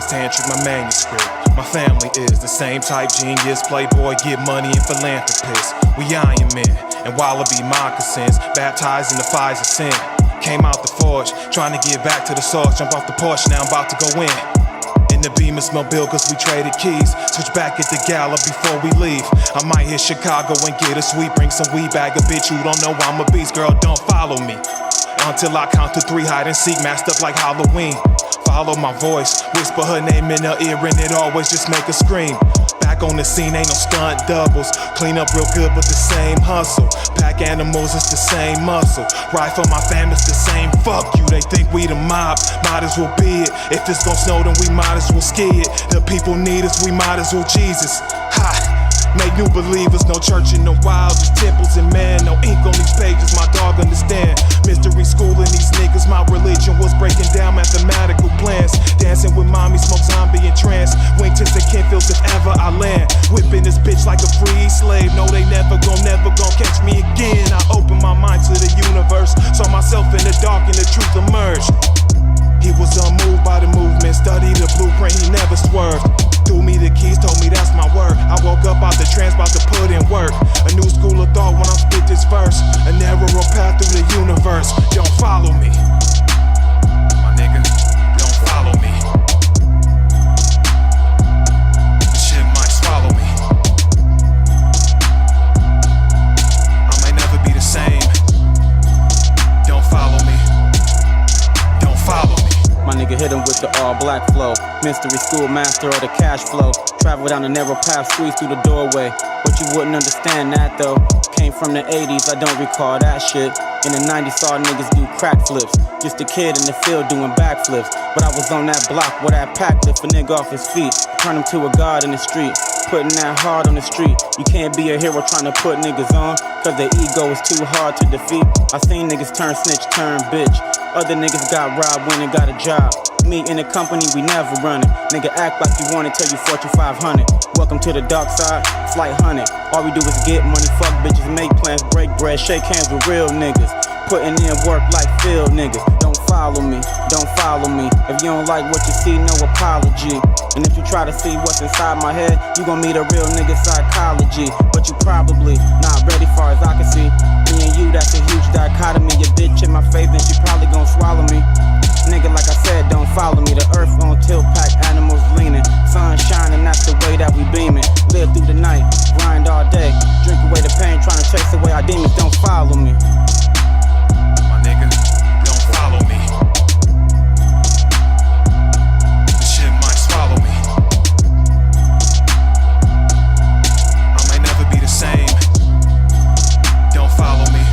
Tantric, my manuscript. My family is the same type genius, playboy, get money, and philanthropist. We Iron Men and wallaby moccasins, baptized in the fires of sin. Came out the forge, trying to get back to the source. Jump off the porch, now I'm about to go in. In the Beamer, smell bill, cause we traded keys. Switch back at the gala before we leave. I might hit Chicago and get a sweet, bring some weed bag. A bitch who don't know I'm a beast, girl, don't follow me. Until I count to 3, hide and seek, masked up like Halloween. Follow my voice, whisper her name in her ear, and it always just make her scream. Back on the scene, ain't no stunt doubles. Clean up real good, but the same hustle. Pack animals, it's the same muscle. Ride for my fam, it's the same. Fuck you, they think we the mob. Might as well be it. If it's gon' snow, then we might as well ski it. The people need us, we might as well Jesus. Ha! Make new believers, no church in the wild, just temples and man, no ink on these pages, my dog understand. Mystery schooling these niggas, my religion was breaking down mathematical plans. Dancing with mommy, smoke zombie and trance. Wingtips and Kenfields if ever I land. Whipping this bitch like a free slave, no they never gon' catch me again. I open my mind to the universe, saw myself in the dark and the truth emerged. He was unmoved by the movement, studied the blueprint, he never swerved. Threw me the keys, told me that's my word. I woke up out the trance, about to put in work. A new school of thought when I spit this verse. A narrower path through the universe. Don't follow me, my nigga, don't follow me. This shit might swallow me. I might never be the same. Don't follow me, don't follow me. My nigga hit him with the all black flow. Mystery school master of the cash flow. Travel down the narrow path, squeeze through the doorway. But you wouldn't understand that though. Came from the 80s, I don't recall that shit. In the 90s, saw niggas do crack flips. Just a kid in the field doing backflips. But I was on that block where that pack lift a nigga off his feet. Turn him to a god in the street. Putting that hard on the street. You can't be a hero trying to put niggas on, cause their ego is too hard to defeat. I seen niggas turn snitch, turn bitch. Other niggas got robbed when they got a job. Me in the company, we never running. Nigga act like you want it till you Fortune 500. Welcome to the dark side, flight 100. All we do is get money, fuck bitches, make plans, break bread, shake hands with real niggas. Putting in work like field niggas. Don't follow me, don't follow me. If you don't like what you see, no apology. And if you try to see what's inside my head, you gon' meet a real nigga psychology. But you probably not ready far as I can see. Me and you, that's a huge dichotomy. Your bitch in my face, then she probably gon' swallow me. Nigga, like I said, don't follow me. The earth on tilt, pack animals leaning. Sun shining, that's the way that we beaming. Live through the night, grind all day. Drink away the pain, trying to chase away our demons. Don't follow me. My nigga, don't follow me. This shit might swallow me. I might never be the same. Don't follow me.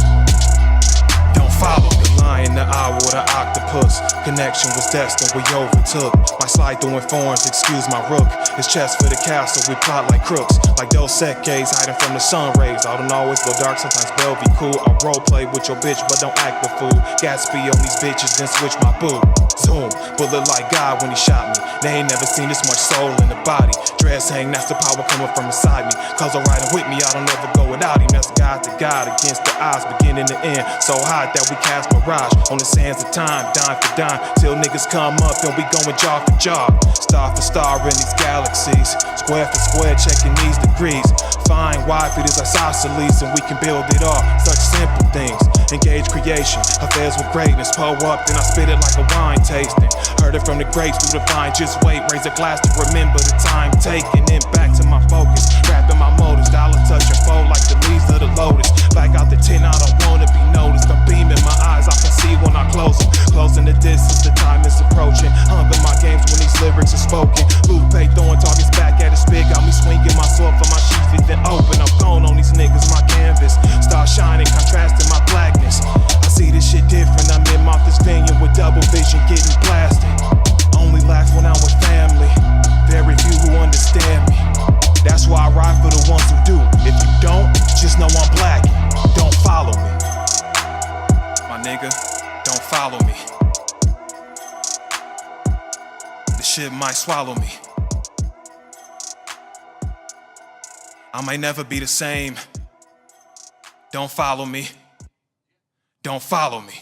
Don't follow me. The lion, the owl, the octopus. Connection was destined, we overtook. My slide through informs, excuse my rook. It's chest for the castle, we plot like crooks. Like those Sekes, hiding from the sun rays. I don't always go dark, sometimes Bell be cool. I roleplay with your bitch, but don't act the fool. Gatsby on these bitches, then switch my boo. Zoom, bullet like God when he shot me. They ain't never seen this much soul in the body. Dress hang, that's the power coming from inside me. Cause I'm riding with me, I don't ever go without him. That's God to God, against the odds, beginning to end. So hot that we cast mirage on the sands of time, dime for dime, till niggas come up and we going job for job. Star for star in these galaxies, square for square, checking these degrees. Find why fit is isosceles and we can build it all. Such simple things. Engage creation, affairs with greatness. Pour up, then I spit it like a wine tasting. Heard it from the grapes through the vine. Just wait, raise a glass to remember the time taken. Then back to my focus, rapping my motives. Dollar touching fold like the leaves of the lotus. Back out the tin, I don't wanna be noticed. I'm beaming my eyes, I can see when I close them. Closing the distance, the time is approaching. Hunger my games when these lyrics are spoken. Lupe throwing targets back at his spit. Got me swinging my sword for my sheath, then open. I'm gone on these niggas, my canvas. Start shining, contrasting my blackness. I see this shit different, I'm in Martha's Vineyard with double vision getting blasted. Only laugh when I'm with family, very few who understand me. That's why I ride for the ones who do. If you don't, just know I'm black. Don't follow me. My nigga, don't follow me. The shit might swallow me. I might never be the same. Don't follow me. Don't follow me.